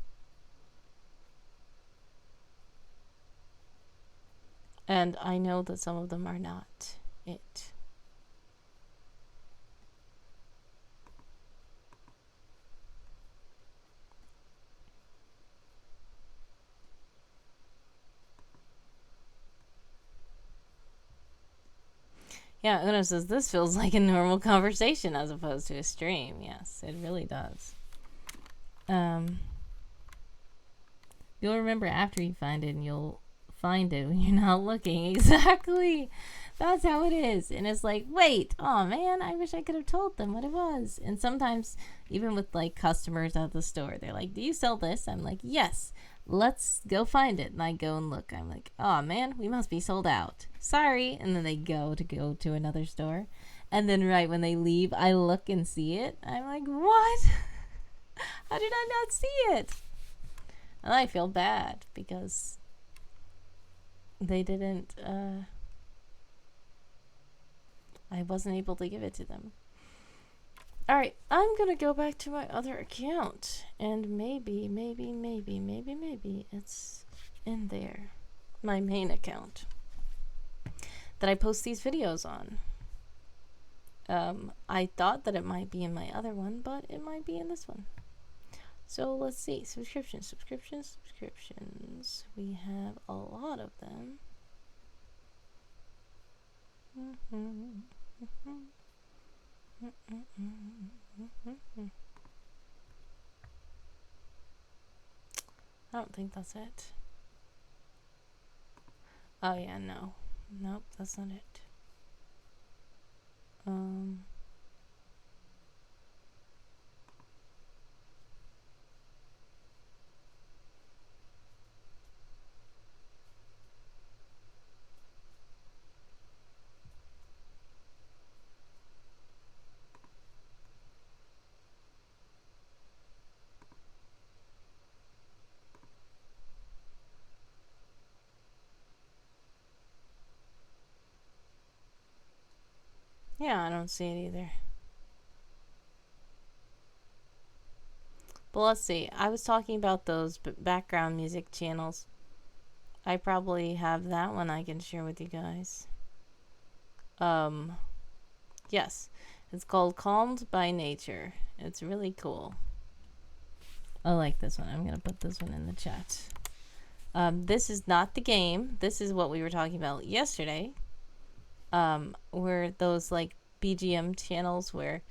And I know that some of them are not it. Yeah, Una says this feels like a normal conversation as opposed to a stream. Yes, it really does. You'll remember after you find it, and you'll find it when you're not looking. Exactly. That's how it is. And it's like, wait, oh man, I wish I could have told them what it was. And sometimes, even with like customers at the store, they're like, do you sell this? I'm like, yes. Let's go find it. And I go and look. I'm like, oh man, we must be sold out. Sorry. And then they go to another store. And then right when they leave, I look and see it. I'm like, what? How did I not see it? And I feel bad because they didn't, I wasn't able to give it to them. Alright, I'm gonna go back to my other account. And maybe it's in there. My main account. That I post these videos on. I thought that it might be in my other one, but it might be in this one. So let's see. Subscriptions. We have a lot of them. I don't think that's it. Oh yeah, no. Nope, that's not it. Yeah, I don't see it either. But let's see. I was talking about those background music channels. I probably have that one I can share with you guys. Yes. It's called Calmed by Nature. It's really cool. I like this one. I'm going to put this one in the chat. This is not the game. This is what we were talking about yesterday. Where those like BGM channels where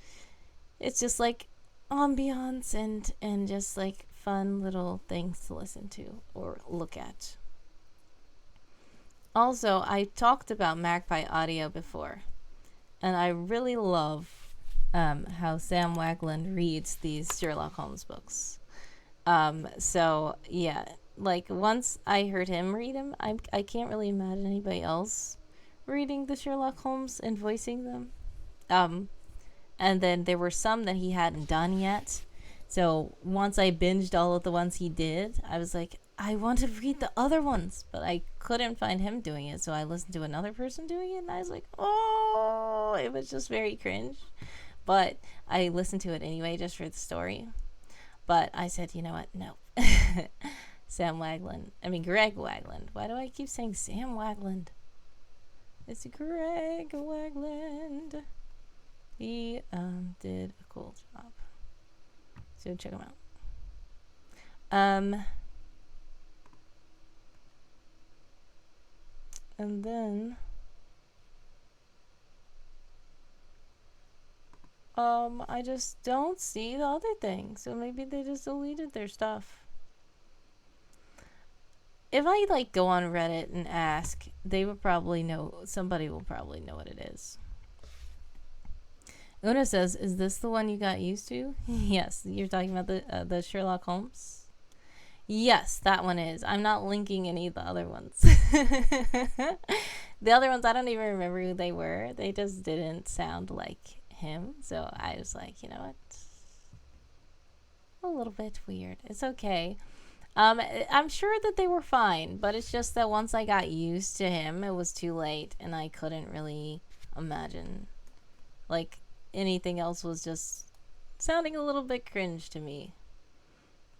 it's just like ambiance and just like fun little things to listen to or look at. Also, I talked about Magpie Audio before, and I really love how Sam Wagland reads these Sherlock Holmes books. So yeah, like once I heard him read them, I can't really imagine anybody else reading the Sherlock Holmes and voicing them. And then there were some that he hadn't done yet. So once I binged all of the ones he did, I was like, I want to read the other ones, but I couldn't find him doing it. So I listened to another person doing it, and I was like, oh, it was just very cringe. But I listened to it anyway, just for the story. But I said, you know what? No. Greg Wagland. Why do I keep saying Sam Wagland? It's Greg Wagland. He did a cool job. So check him out. And then I just don't see the other thing. So maybe they just deleted their stuff. If I like go on Reddit and ask, they would probably know. Somebody will probably know what it is. Una says, "Is this the one you got used to?" Yes, you're talking about the Sherlock Holmes. Yes, that one is. I'm not linking any of the other ones. The other ones, I don't even remember who they were. They just didn't sound like him. So I was like, you know what? A little bit weird. It's okay. I'm sure that they were fine, but it's just that once I got used to him, it was too late, and I couldn't really imagine. Like, anything else was just sounding a little bit cringe to me.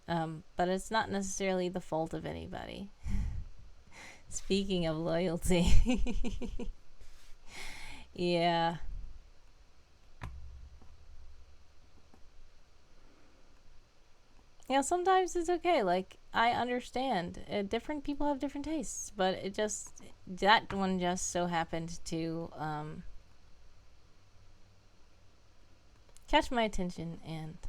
But it's not necessarily the fault of anybody. Speaking of loyalty. Yeah. Yeah, sometimes it's okay. Like, I understand. Different people have different tastes, but it just, that one just so happened to catch my attention. And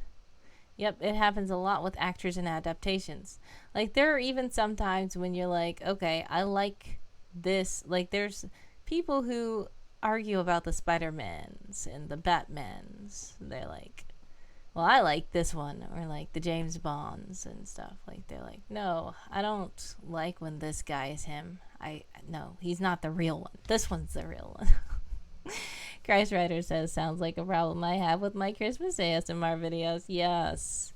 yep, it happens a lot with actors and adaptations. Like, there are even some times when you're like, okay, I like this. Like, there's people who argue about the Spider-Mans and the Batmans. They're like, well, I like this one, or like the James Bonds and stuff. Like, they're like, no, I don't like when this guy is him. No, he's not the real one. This one's the real one. Christ Rider says, sounds like a problem I have with my Christmas ASMR videos. Yes.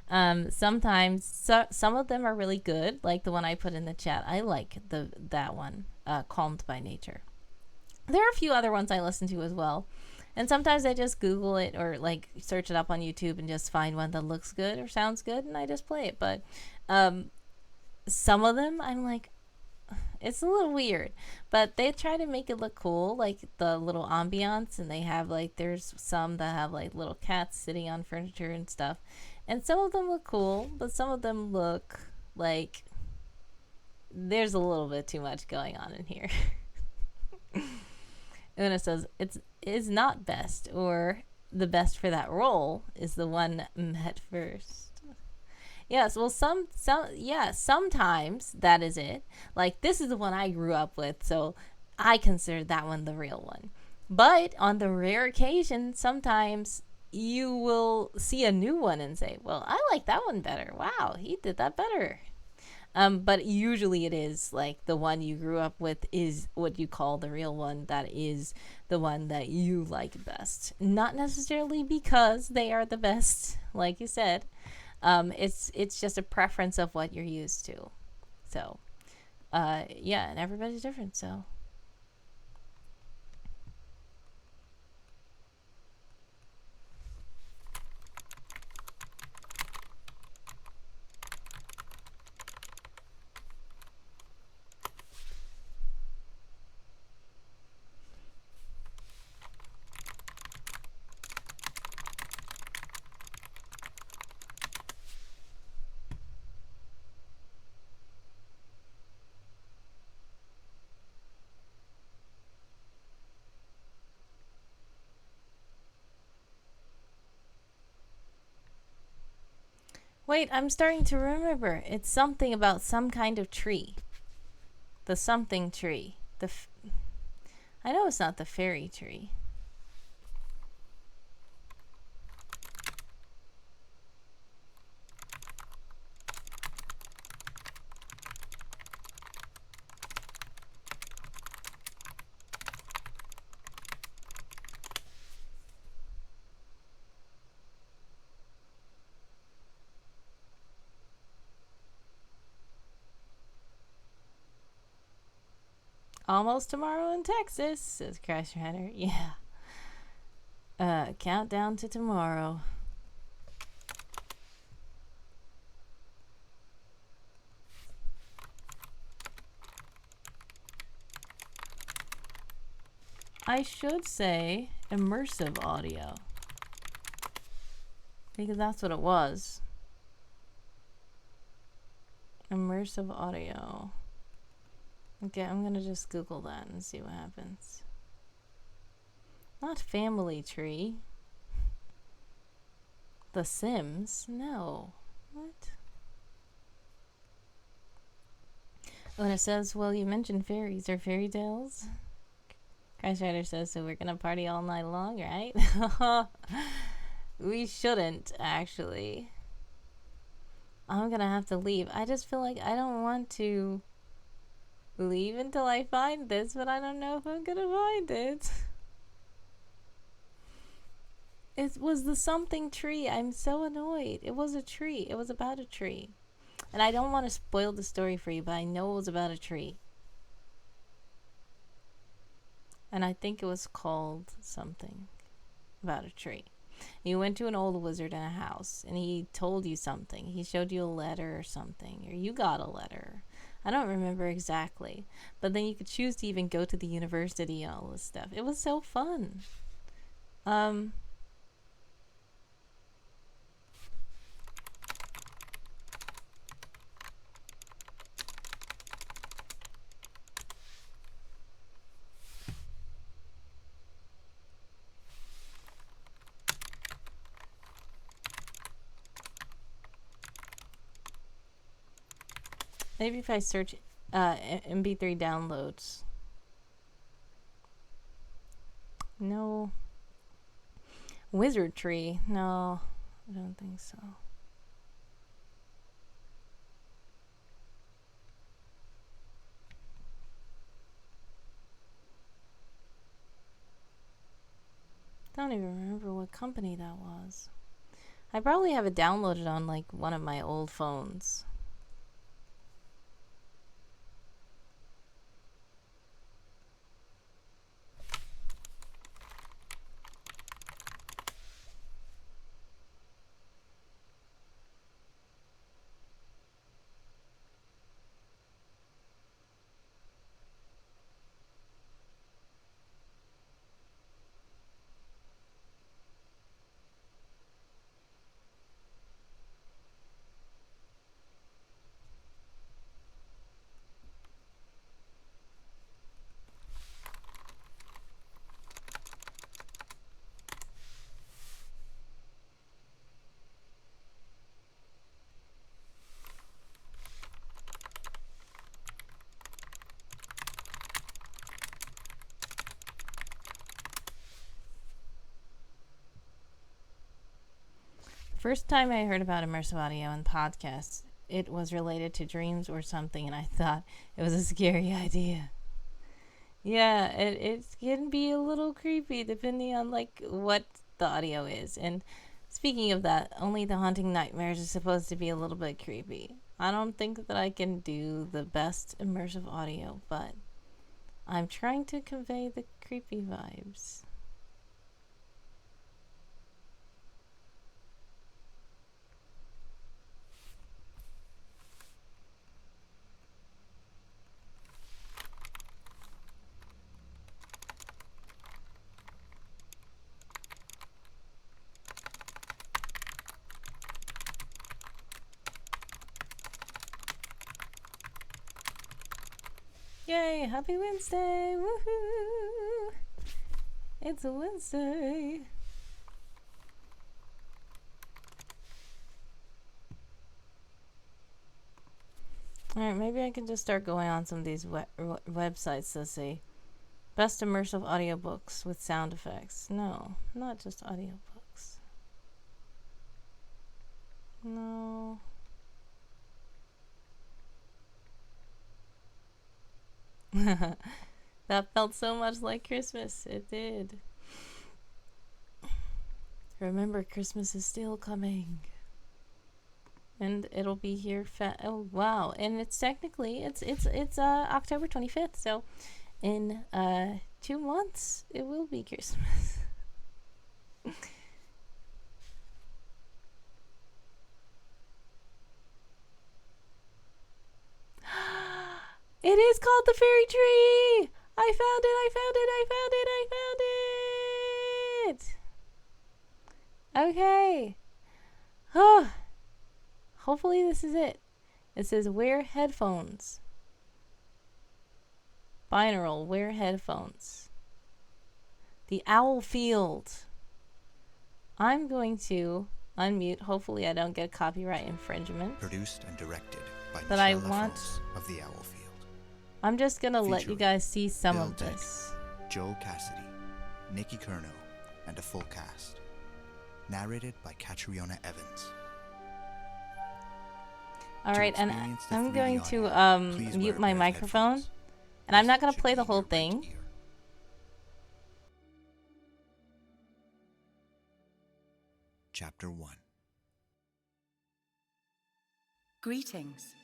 Sometimes some of them are really good, like the one I put in the chat. I like that one, Calmed by Nature. There are a few other ones I listen to as well. And sometimes I just Google it or like search it up on YouTube and just find one that looks good or sounds good, and I just play it. But some of them I'm like, it's a little weird, but they try to make it look cool, like the little ambiance, and they have like, there's some that have like little cats sitting on furniture and stuff, and some of them look cool, but some of them look like there's a little bit too much going on in here. Una says, it is not best, or the best for that role is the one met first. Yes, well, sometimes that is it. Like, this is the one I grew up with, so I consider that one the real one. But on the rare occasion, sometimes you will see a new one and say, well, I like that one better. Wow, he did that better. But usually it is like the one you grew up with is what you call the real one. That is the one that you like best. Not necessarily because they are the best, like you said. It's just a preference of what you're used to. So, yeah, and everybody's different, so. Wait, I'm starting to remember. It's something about some kind of tree. The something tree. I know it's not the fairy tree. Almost tomorrow in Texas, says Crash Rider. Yeah. Countdown to tomorrow. I should say immersive audio, because that's what it was. Immersive audio. Okay, I'm gonna just Google that and see what happens. Not family tree. The Sims? No. What? When it says, well, you mentioned fairies or fairy tales. Christ Rider says, so we're gonna party all night long, right? We shouldn't, actually. I'm gonna have to leave. I just feel like I don't want to leave until I find this, but I don't know if I'm gonna find it. It was the something tree. I'm so annoyed. It was a tree. It was about a tree. And I don't want to spoil the story for you, but I know it was about a tree. And I think it was called something about a tree. You went to an old wizard in a house, and he told you something. He showed you a letter or something, or you got a letter. I don't remember exactly. But then you could choose to even go to the university and all this stuff. It was so fun. Maybe if I search MP3 downloads. No. Wizard tree. No, I don't think so. Don't even remember what company that was. I probably have it downloaded on like one of my old phones. First time I heard about immersive audio and podcasts, it was related to dreams or something, and I thought it was a scary idea. Yeah, it can be a little creepy depending on like what the audio is. And speaking of that, only the haunting nightmares is supposed to be a little bit creepy. I don't think that I can do the best immersive audio, but I'm trying to convey the creepy vibes. Yay, happy Wednesday! Woohoo! It's a Wednesday. Alright, maybe I can just start going on some of these websites that say best immersive audiobooks with sound effects. No, not just audiobooks. No. That felt so much like Christmas. It did. Remember, Christmas is still coming. And it'll be here oh wow. And it's technically it's October 25th. So in 2 months it will be Christmas. It is called the fairy tree. I found it. Okay. Oh. Hopefully this is it. It says wear headphones. Binaural, wear headphones. The owl field. I'm going to unmute. Hopefully I don't get copyright infringement. Produced and directed by But I want... of the Owlfield. I'm just gonna let you guys see some Bill of this. Dick, Joe Cassidy, Nikki Curnow, and a full cast. Narrated by Catriona Evans. Alright, and I'm going to mute my microphone. And I'm not going to play the whole thing. Chapter 1. Greetings.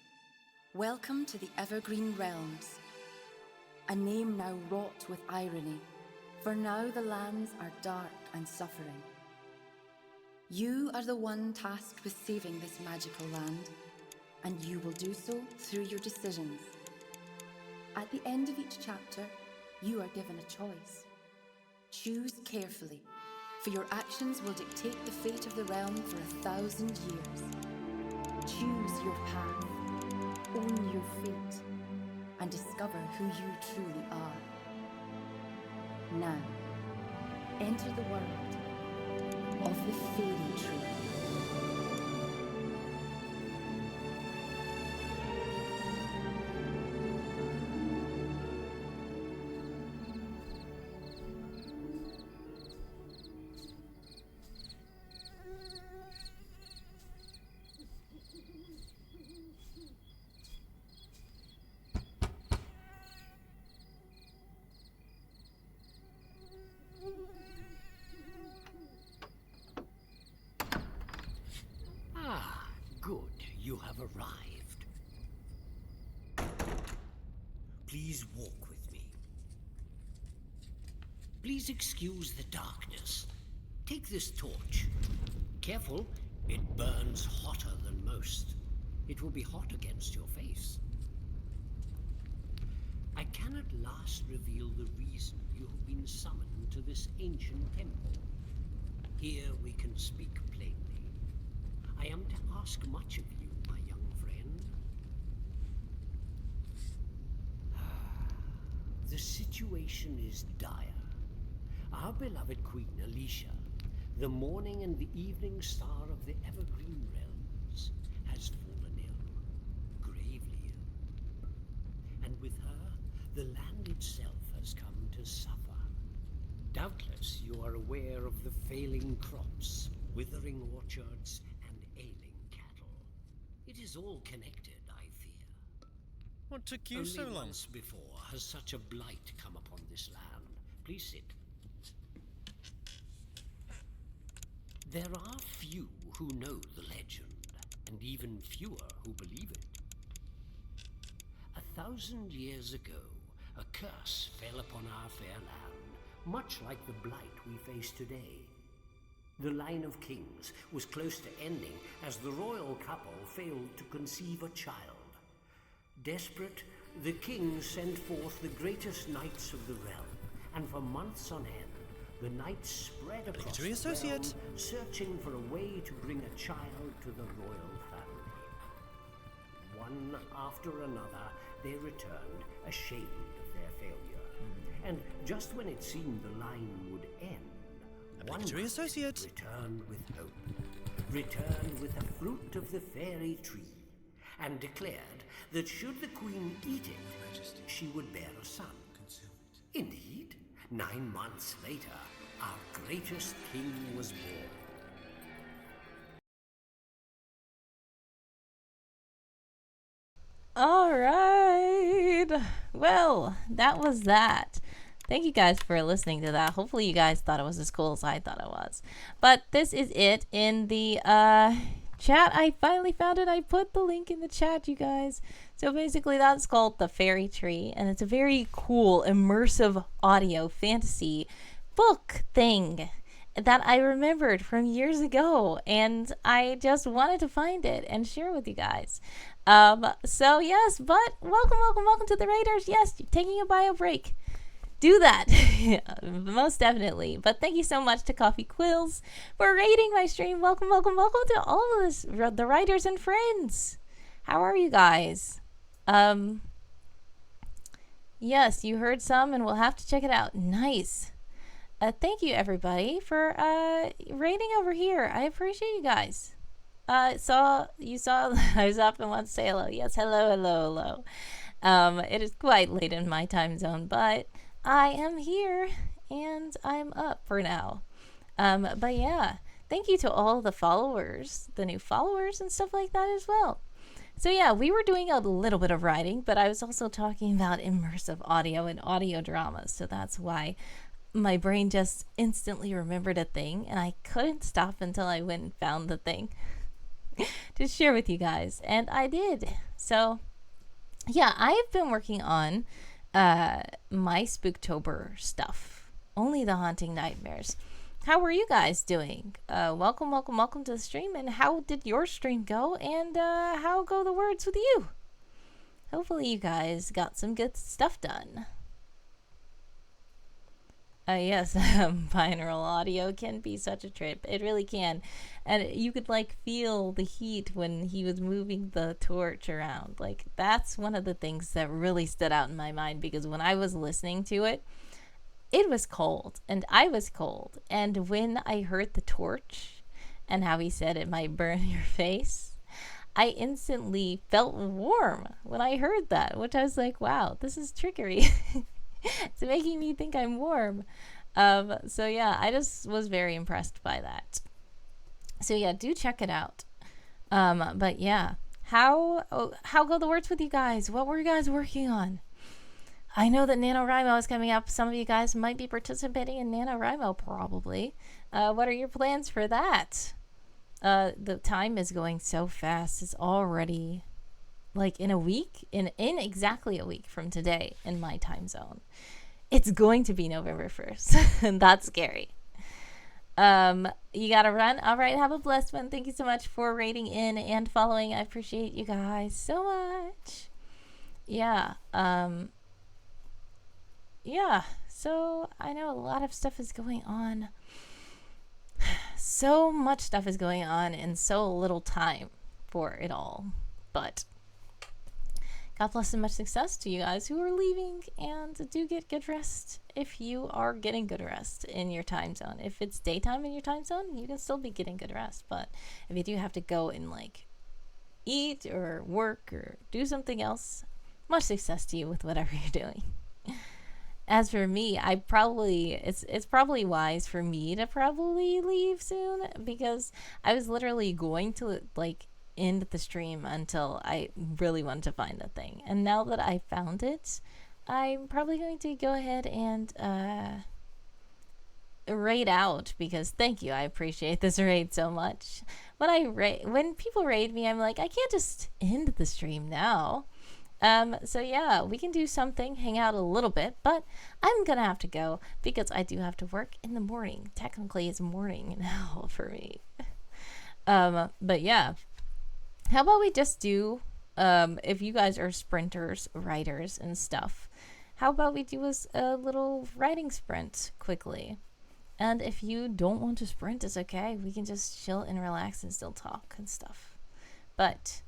Welcome to the Evergreen Realms. A name now wrought with irony, for now the lands are dark and suffering. You are the one tasked with saving this magical land, and you will do so through your decisions. At the end of each chapter, you are given a choice. Choose carefully, for your actions will dictate the fate of the realm for 1,000 years. Choose your path, own your fate, and discover who you truly are. Now, enter the world of the Fairy Tree. Good, you have arrived. Please walk with me. Please excuse the darkness. Take this torch. Careful, it burns hotter than most. It will be hot against your face. I can at last reveal the reason you have been summoned to this ancient temple. Here we can speak plainly. I am to ask much of you, my young friend. The situation is dire. Our beloved Queen Alicia, the morning and the evening star of the Evergreen Realms, has fallen ill, gravely ill. And with her, the land itself has come to suffer. Doubtless you are aware of the failing crops, withering orchards, it is all connected, I fear. What took you so long? Only once before has such a blight come upon this land. Please sit. There are few who know the legend, and even fewer who believe it. 1,000 years ago, a curse fell upon our fair land, much like the blight we face today. The line of kings was close to ending as the royal couple failed to conceive a child. Desperate, the king sent forth the greatest knights of the realm, and for months on end, the knights spread across the realm, searching for a way to bring a child to the royal family. One after another, they returned, ashamed of their failure. And just when it seemed the line would end, one associate returned with hope, returned with the fruit of the fairy tree, and declared that should the queen eat it, she would bear a son. Indeed, 9 months later, our greatest king was born. All right. Well, that was that. Thank you guys for listening to that. Hopefully you guys thought it was as cool as I thought it was. But this is it in the chat. I finally found it. I put the link in the chat, you guys. So basically that's called The Fairy Tree, and it's a very cool immersive audio fantasy book thing that I remembered from years ago, and I just wanted to find it and share with you guys. So yes, but welcome to the Raiders. Yes, taking a bio break. Do that. Most definitely. But thank you so much to Coffee Quills for rating my stream. Welcome to all of this, the writers and friends. How are you guys? Yes, you heard some and we'll have to check it out. Nice. thank you everybody for rating over here. I appreciate you guys. You saw I was up and want to say hello. Yes, hello. It is quite late in my time zone, but I am here and I'm up for now. But yeah, thank you to all the followers, the new followers and stuff like that as well. So yeah, we were doing a little bit of writing, but I was also talking about immersive audio and audio dramas. So that's why my brain just instantly remembered a thing, and I couldn't stop until I went and found the thing to share with you guys. And I did. So yeah, I've been working on my Spooktober stuff. Only the Haunting Nightmares. How are you guys doing? Welcome to the stream. And how did your stream go? And how go the words with you? Hopefully you guys got some good stuff done. Yes, binaural audio can be such a trip. It really can. And you could like feel the heat when he was moving the torch around. Like that's one of the things that really stood out in my mind, because when I was listening to it, it was cold and I was cold. And when I heard the torch and how he said it might burn your face, I instantly felt warm when I heard that, which I was like, wow, this is trickery. It's making me think I'm warm. So yeah, I just was very impressed by that. So yeah, do check it out. But yeah, how go the words with you guys? What were you guys working on? I know that NaNoWriMo is coming up. Some of you guys might be participating in NaNoWriMo probably. What are your plans for that? The time is going so fast. It's already like in a week, in exactly a week from today in my time zone. It's going to be November 1st. And that's scary. You gotta run. All right, have a blessed one. Thank you so much for rating in and following. I appreciate you guys so much. Yeah. Yeah, so I know a lot of stuff is going on. So much stuff is going on in so little time for it all. But God bless and much success to you guys who are leaving, and do get good rest if you are getting good rest in your time zone. If it's daytime in your time zone, you can still be getting good rest. But if you do have to go and like eat or work or do something else, much success to you with whatever you're doing. As for me, it's probably wise for me to probably leave soon, because I was literally going to like end the stream until I really wanted to find the thing. And now that I found it, I'm probably going to go ahead and raid out, because thank you, I appreciate this raid so much. When people raid me, I'm like, I can't just end the stream now. So yeah, we can do something, hang out a little bit, but I'm gonna have to go because I do have to work in the morning. Technically, it's morning now for me. But yeah, how about we just do, if you guys are sprinters, writers, and stuff, how about we do a little writing sprint quickly? And if you don't want to sprint, it's okay. We can just chill and relax and still talk and stuff. But,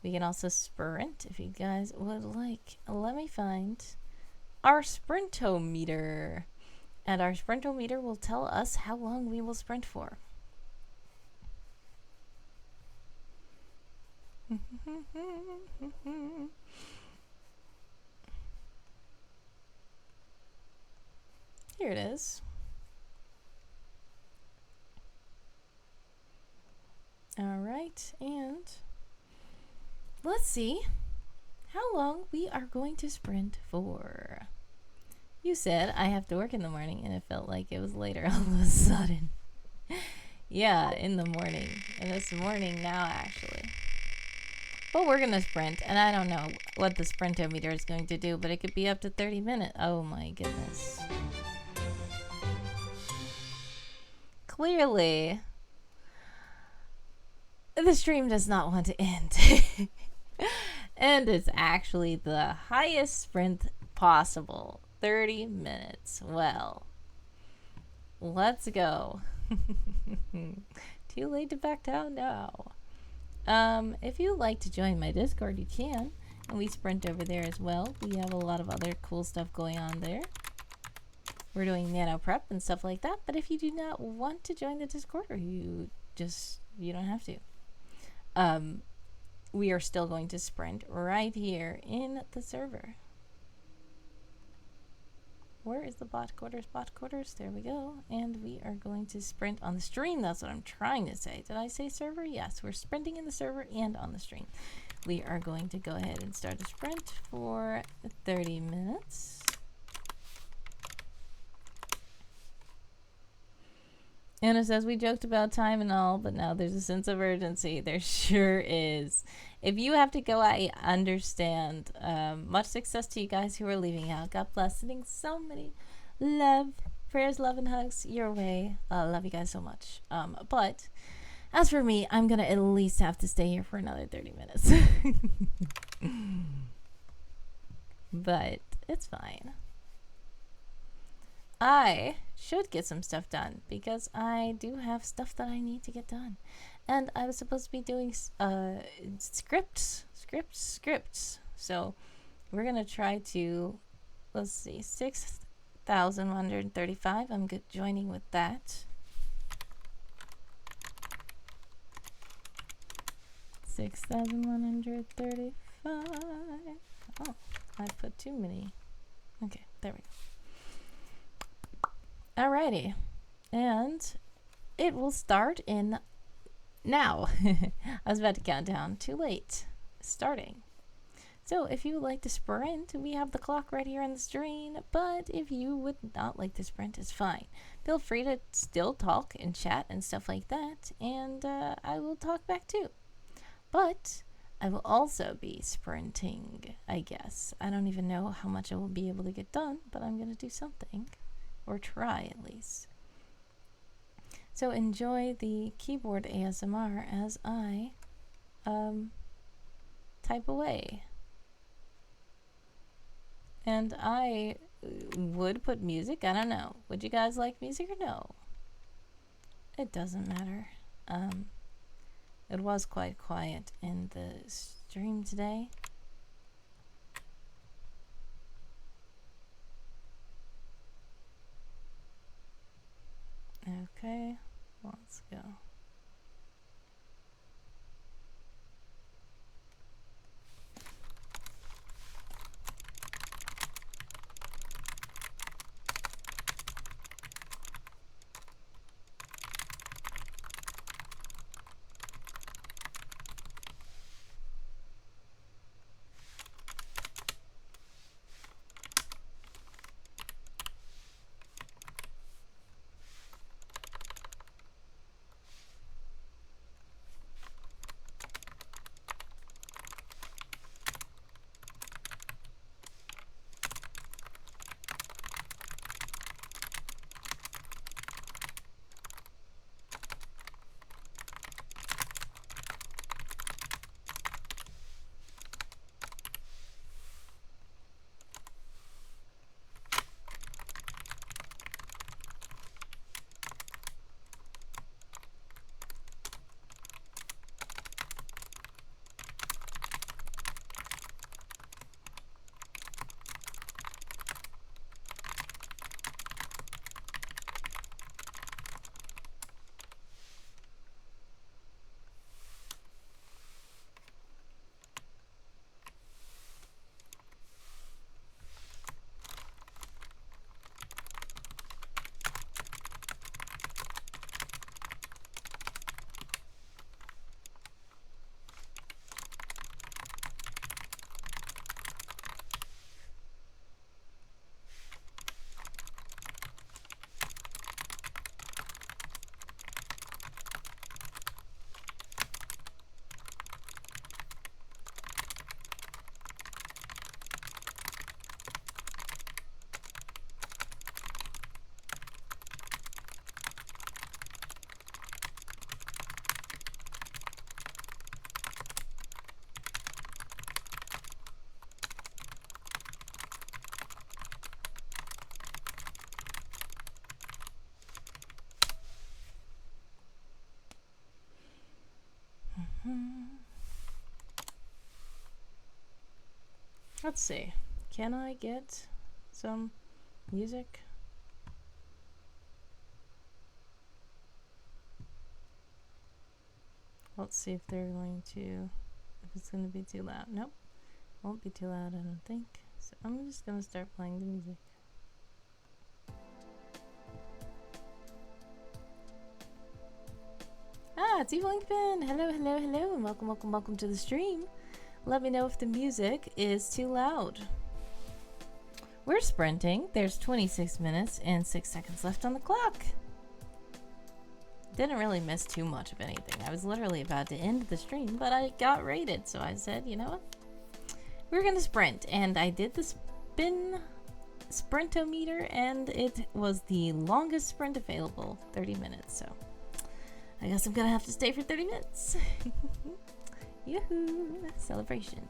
we can also sprint if you guys would like. Let me find our sprintometer. And our sprintometer will tell us how long we will sprint for. Here it is. All right, and let's see how long we are going to sprint for. You said I have to work in the morning, and it felt like it was later all of a sudden. Yeah, in the morning. And it's morning now, actually. But we're going to sprint, and I don't know what the sprintometer is going to do, but it could be up to 30 minutes. Oh my goodness. Clearly, the stream does not want to end. And it's actually the highest sprint possible. 30 minutes. Well, let's go. Too late to back down now. If you'd like to join my Discord, you can. And we sprint over there as well. We have a lot of other cool stuff going on there. we're doing nano prep and stuff like that. But if you do not want to join the Discord, or you don't have to, we are still going to sprint right here in the server. Where is the bot quarters? Bot quarters, there we go. And we are going to sprint on the stream. That's what I'm trying to say. Did I say server? Yes, we're sprinting in the server and on the stream. We are going to go ahead and start a sprint for 30 minutes. Anna says, we joked about time and all, but now there's a sense of urgency. There sure is. If you have to go, I understand. Much success to you guys who are leaving out. God bless. Sending so many love, prayers, love, and hugs your way. Love you guys so much. But as for me, I'm going to at least have to stay here for another 30 minutes. But it's fine. I should get some stuff done because I do have stuff that I need to get done. And I was supposed to be doing scripts. So we're going to try to, let's see, 6,135. I'm joining with that. 6,135. Oh, I put too many. Okay, there we go. Alrighty, and it will start in now. I was about to count down. Too late. Starting. So if you would like to sprint, we have the clock right here on the screen, but if you would not like to sprint, it's fine. Feel free to still talk and chat and stuff like that, and I will talk back too. But I will also be sprinting, I guess. I don't even know how much I will be able to get done, but I'm going to do something. Or try, at least. So enjoy the keyboard ASMR as I type away. And I would put music. I don't know. Would you guys like music or no? It doesn't matter. It was quite quiet in the stream today. Okay, let's go. Let's see. Can I get some music? Let's see if they're going to, if it's going to be too loud. Nope. Won't be too loud, I don't think. So I'm just going to start playing the music. Ah, it's Evil Inkpin! Hello, hello, hello, and welcome, welcome, welcome to the stream. Let me know if the music is too loud. We're sprinting. There's 26 minutes and 6 seconds left on the clock. Didn't really miss too much of anything. I was literally about to end the stream, but I got rated, so I said, you know what? We're gonna sprint, and I did the sprintometer, and it was the longest sprint available, 30 minutes, so I guess I'm gonna have to stay for 30 minutes. Yoo-hoo! Celebration.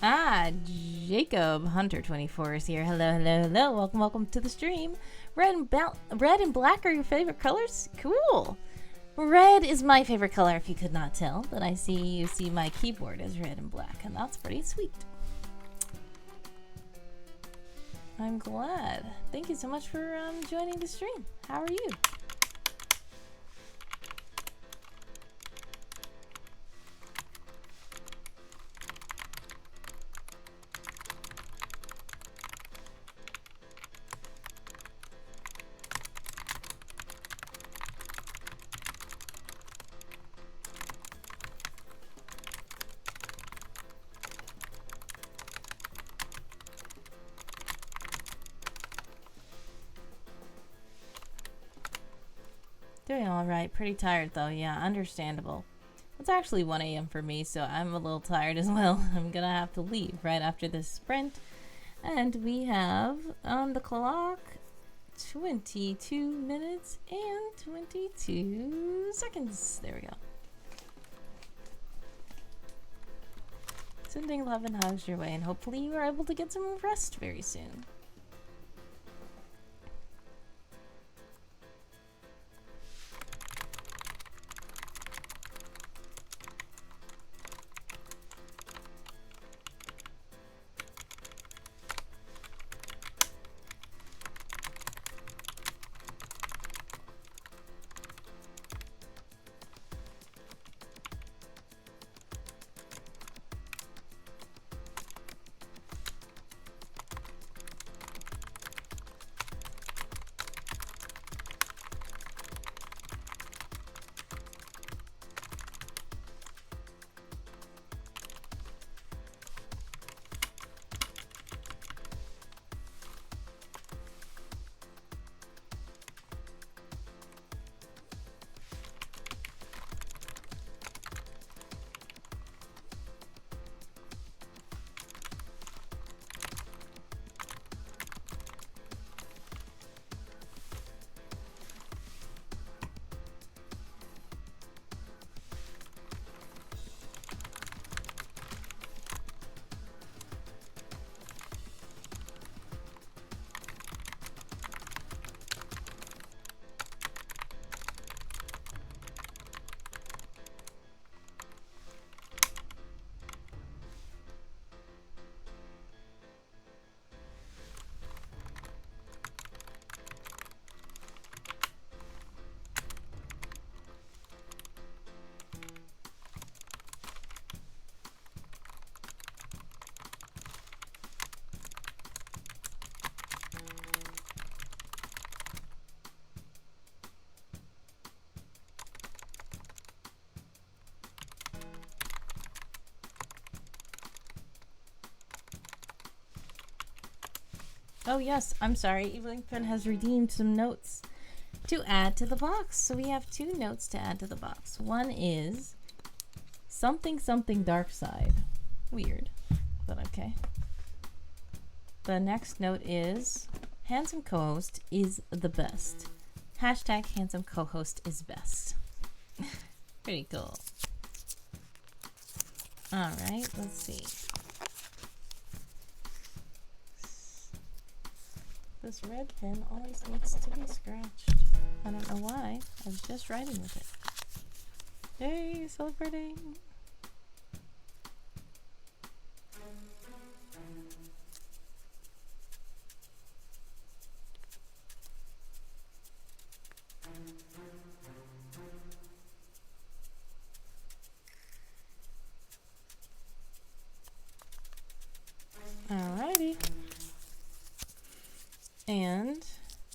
Ah, Jacob Hunter 24 is here. Hello, hello, hello. Welcome, welcome to the stream. Red and black are your favorite colors? Cool. Red is my favorite color, if you could not tell. But I see you see my keyboard as red and black, and that's pretty sweet. I'm glad. Thank you so much for joining the stream. How are you? Doing alright. Pretty tired though. Yeah, understandable. It's actually 1 a.m. for me, so I'm a little tired as well. I'm gonna have to leave right after this sprint. And we have on the clock 22 minutes and 22 seconds. There we go. Sending love and hugs your way, and hopefully you are able to get some rest very soon. Oh yes, I'm sorry. Evelyn Pen has redeemed some notes to add to the box. So we have 2 notes to add to the box. One is something something dark side. Weird, but okay. The next note is handsome co-host is the best. Hashtag handsome co-host is best. Pretty cool. Alright, let's see. This red pen always needs to be scratched. I don't know why. I was just writing with it. Yay, celebrating! Alrighty. And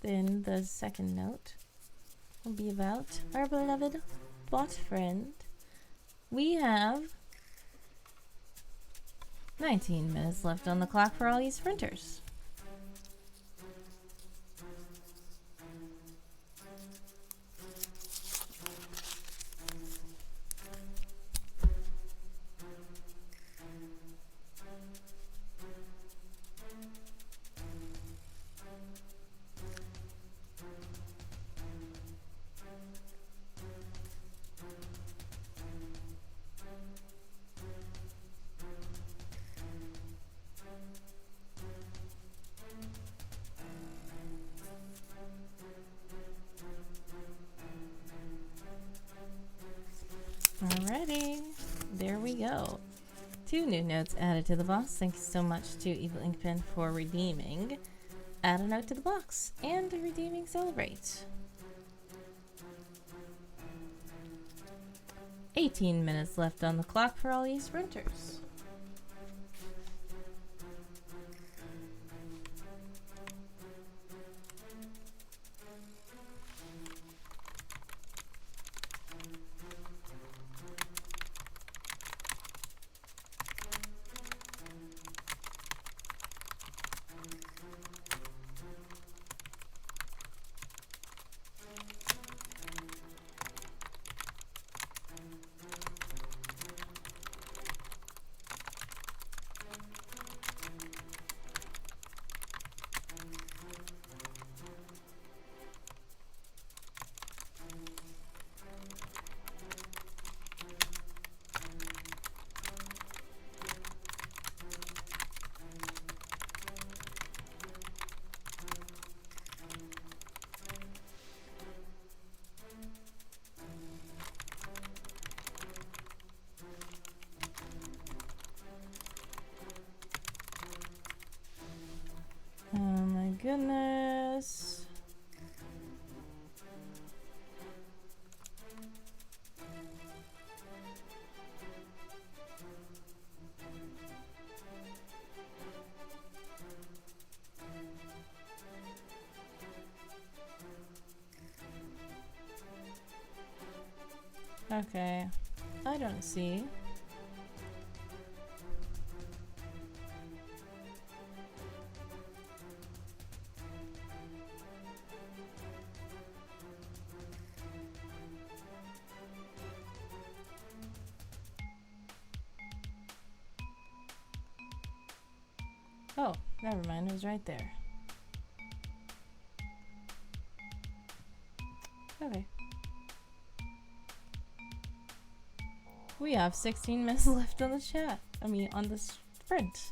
then the second note will be about our beloved bot friend. We have 19 minutes left on the clock for all you sprinters. Alrighty, there we go. 2 new notes added to the box. Thank you so much to Evil Ink Pen for redeeming Add a Note to the Box and redeeming Celebrate. 18 minutes left on the clock for all you sprinters. Oh my goodness. Okay, I don't see. Oh, never mind, it was right there. Okay. We have 16 minutes left on the chat. On the sprint.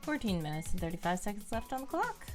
14 minutes and 35 seconds left on the clock.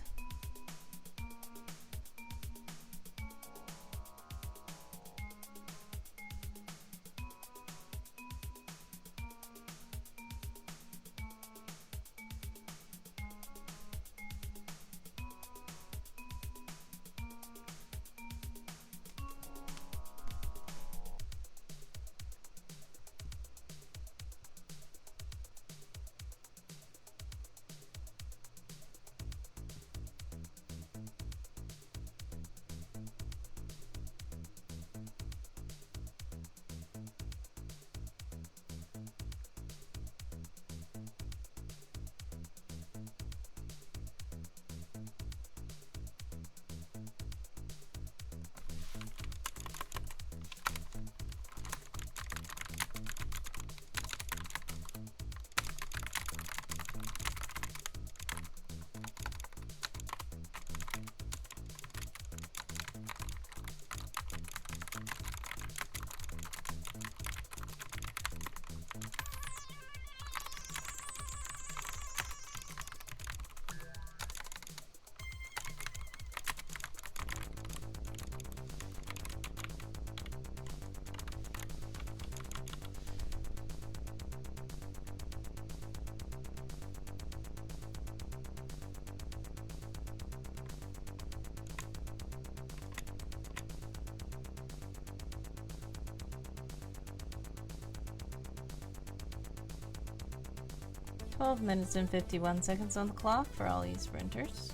Twelve minutes and 51 seconds on the clock for all you sprinters.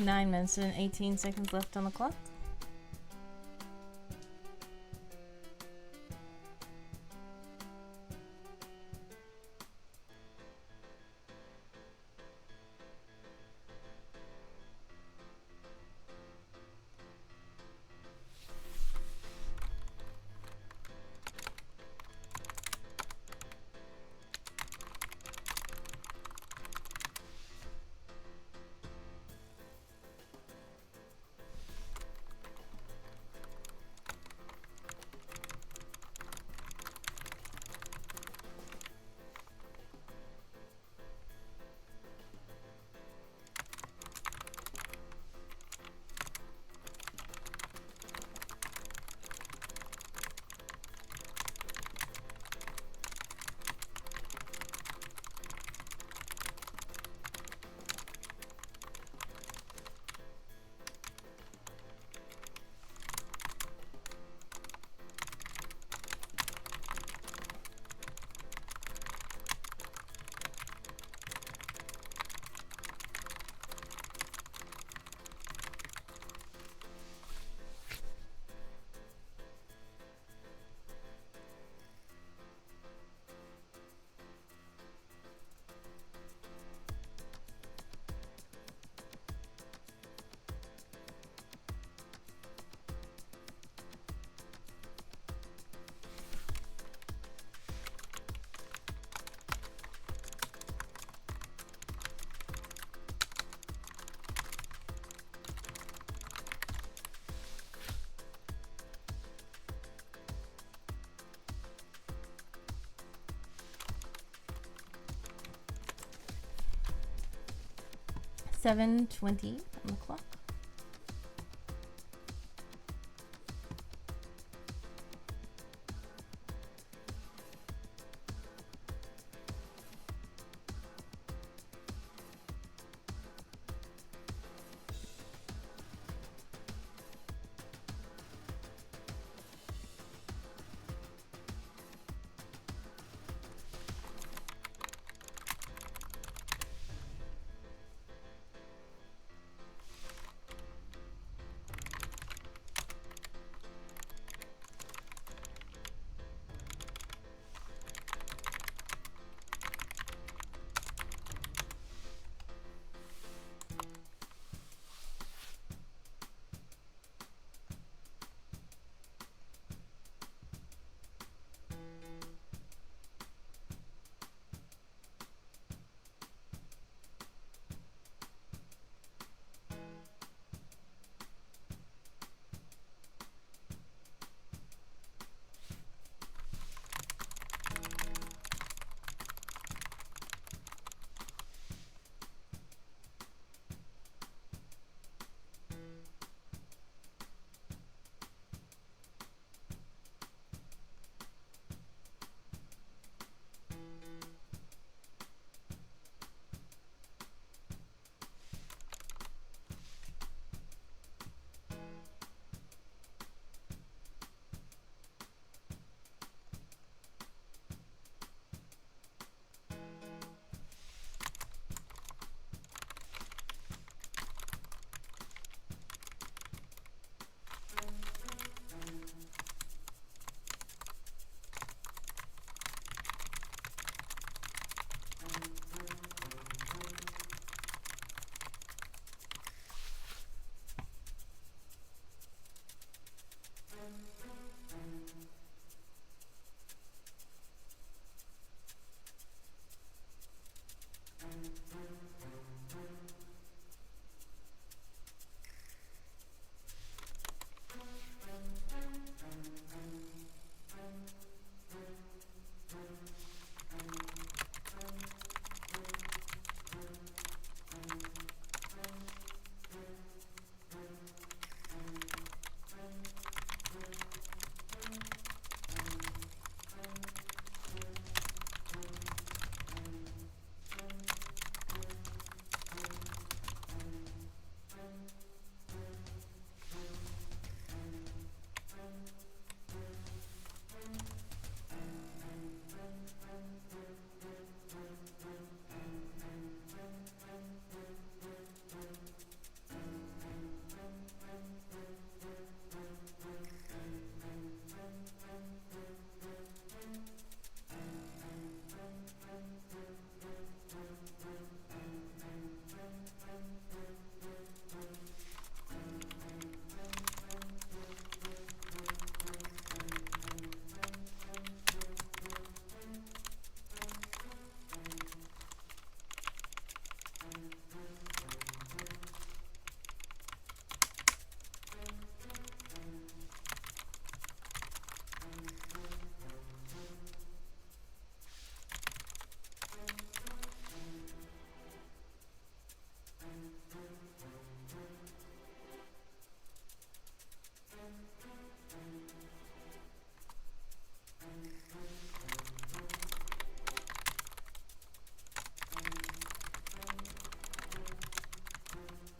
9 minutes and 18 seconds left on the clock. $7:20 on the clock.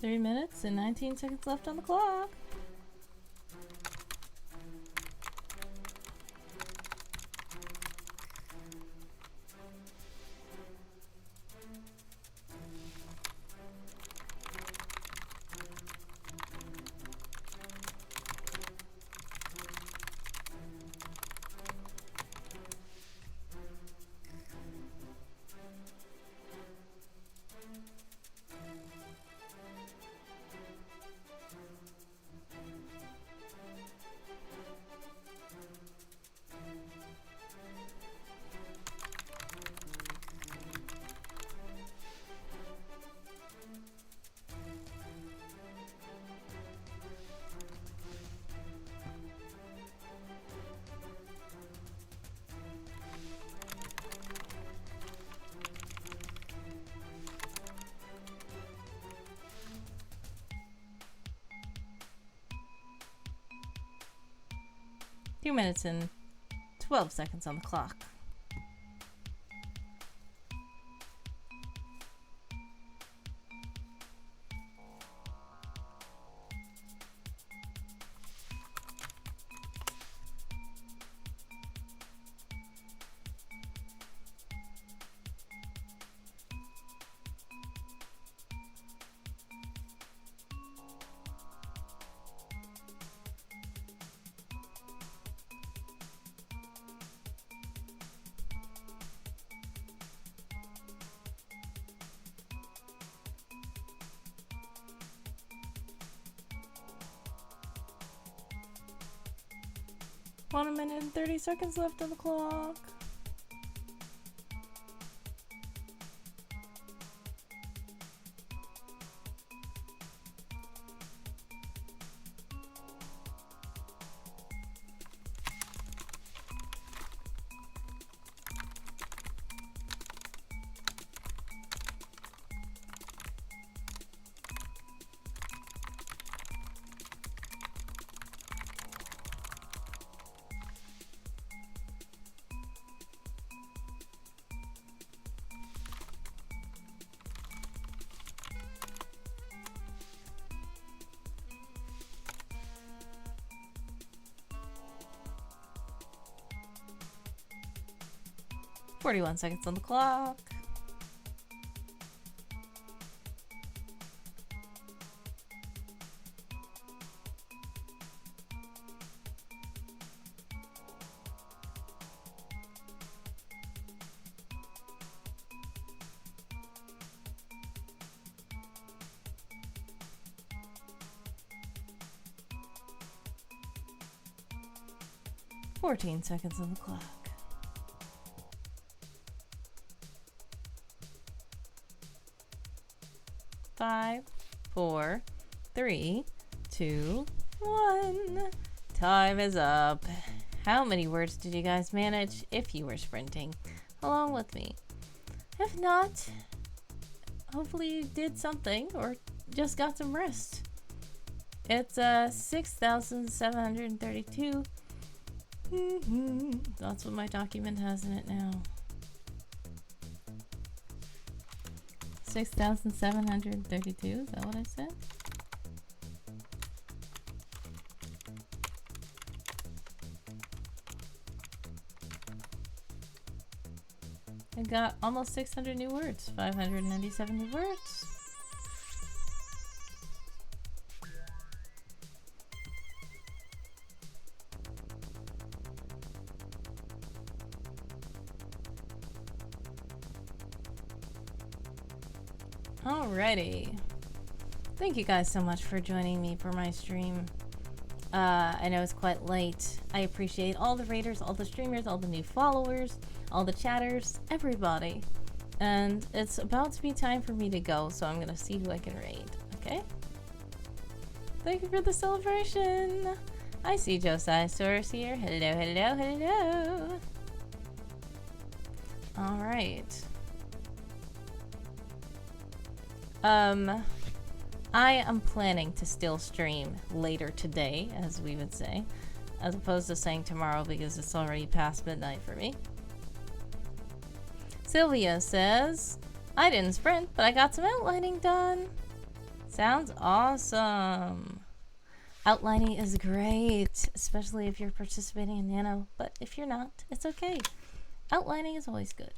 3 minutes and 19 seconds left on the clock. Two minutes and 12 seconds on the clock. One minute and 30 seconds left on the clock. "41 seconds on the clock. "14 seconds on the clock. Five, 4, 3, 2, 1. Time is up. How many words did you guys manage if you were sprinting along with me? If not, hopefully you did something or just got some rest. It's 6,732. That's what my document has in it now. 6,732, is that what I said? I got almost 600 new words, 597 new words. Alrighty. Thank you guys so much for joining me for my stream. I know it's quite late. I appreciate all the raiders, all the streamers, all the new followers, all the chatters, everybody. And it's about to be time for me to go, so I'm gonna see who I can raid, okay? Thank you for the celebration! I see Josiah Soros here. Hello, hello, hello! Alright. I am planning to still stream later today, as we would say, as opposed to saying tomorrow because it's already past midnight for me. Sylvia says, I didn't sprint, but I got some outlining done. Sounds awesome. Outlining is great, especially if you're participating in Nano, but if you're not, it's okay. Outlining is always good.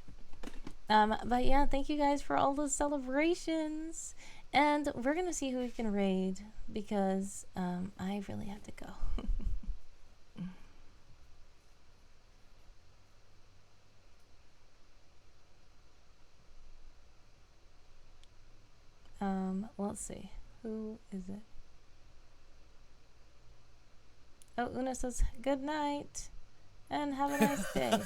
But yeah, thank you guys for all those celebrations. And we're going to see who we can raid because I really have to go. Let's see. Who is it? Oh, Una says good night and have a nice day.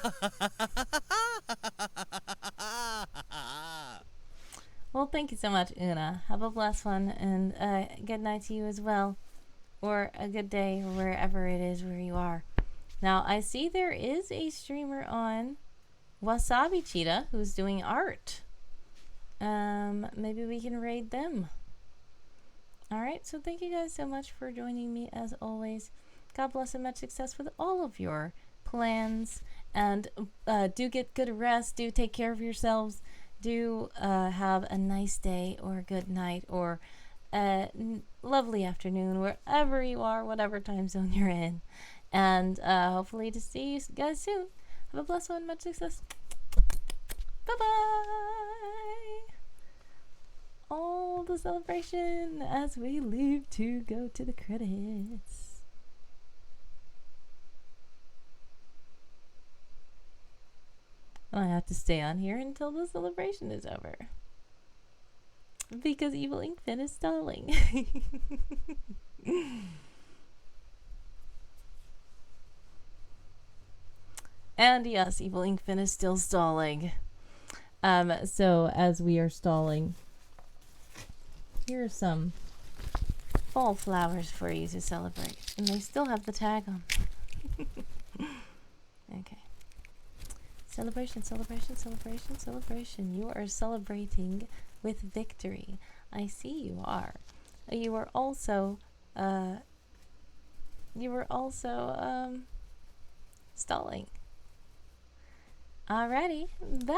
Well, thank you so much, Una. Have a blessed one, and good night to you as well. Or a good day, wherever it is where you are. Now, I see there is a streamer on, Wasabi Cheetah, who's doing art. Maybe we can raid them. Alright, so thank you guys so much for joining me as always. God bless and much success with all of your plans. And do get good rest. Do take care of yourselves. Do have a nice day or a good night or a lovely afternoon wherever you are, whatever time zone you're in. And hopefully to see you guys soon. Have a blessed one. Much success. Bye-bye. All the celebration as we leave to go to the credits. I have to stay on here until the celebration is over. Because Evil Inkfin is stalling. And yes, Evil Inkfin is still stalling. So as we are stalling, here are some fall flowers for you to celebrate. And they still have the tag on. Okay. Celebration, celebration, celebration, celebration. You are celebrating with victory. I see you are. You were also stalling. Alrighty, bye.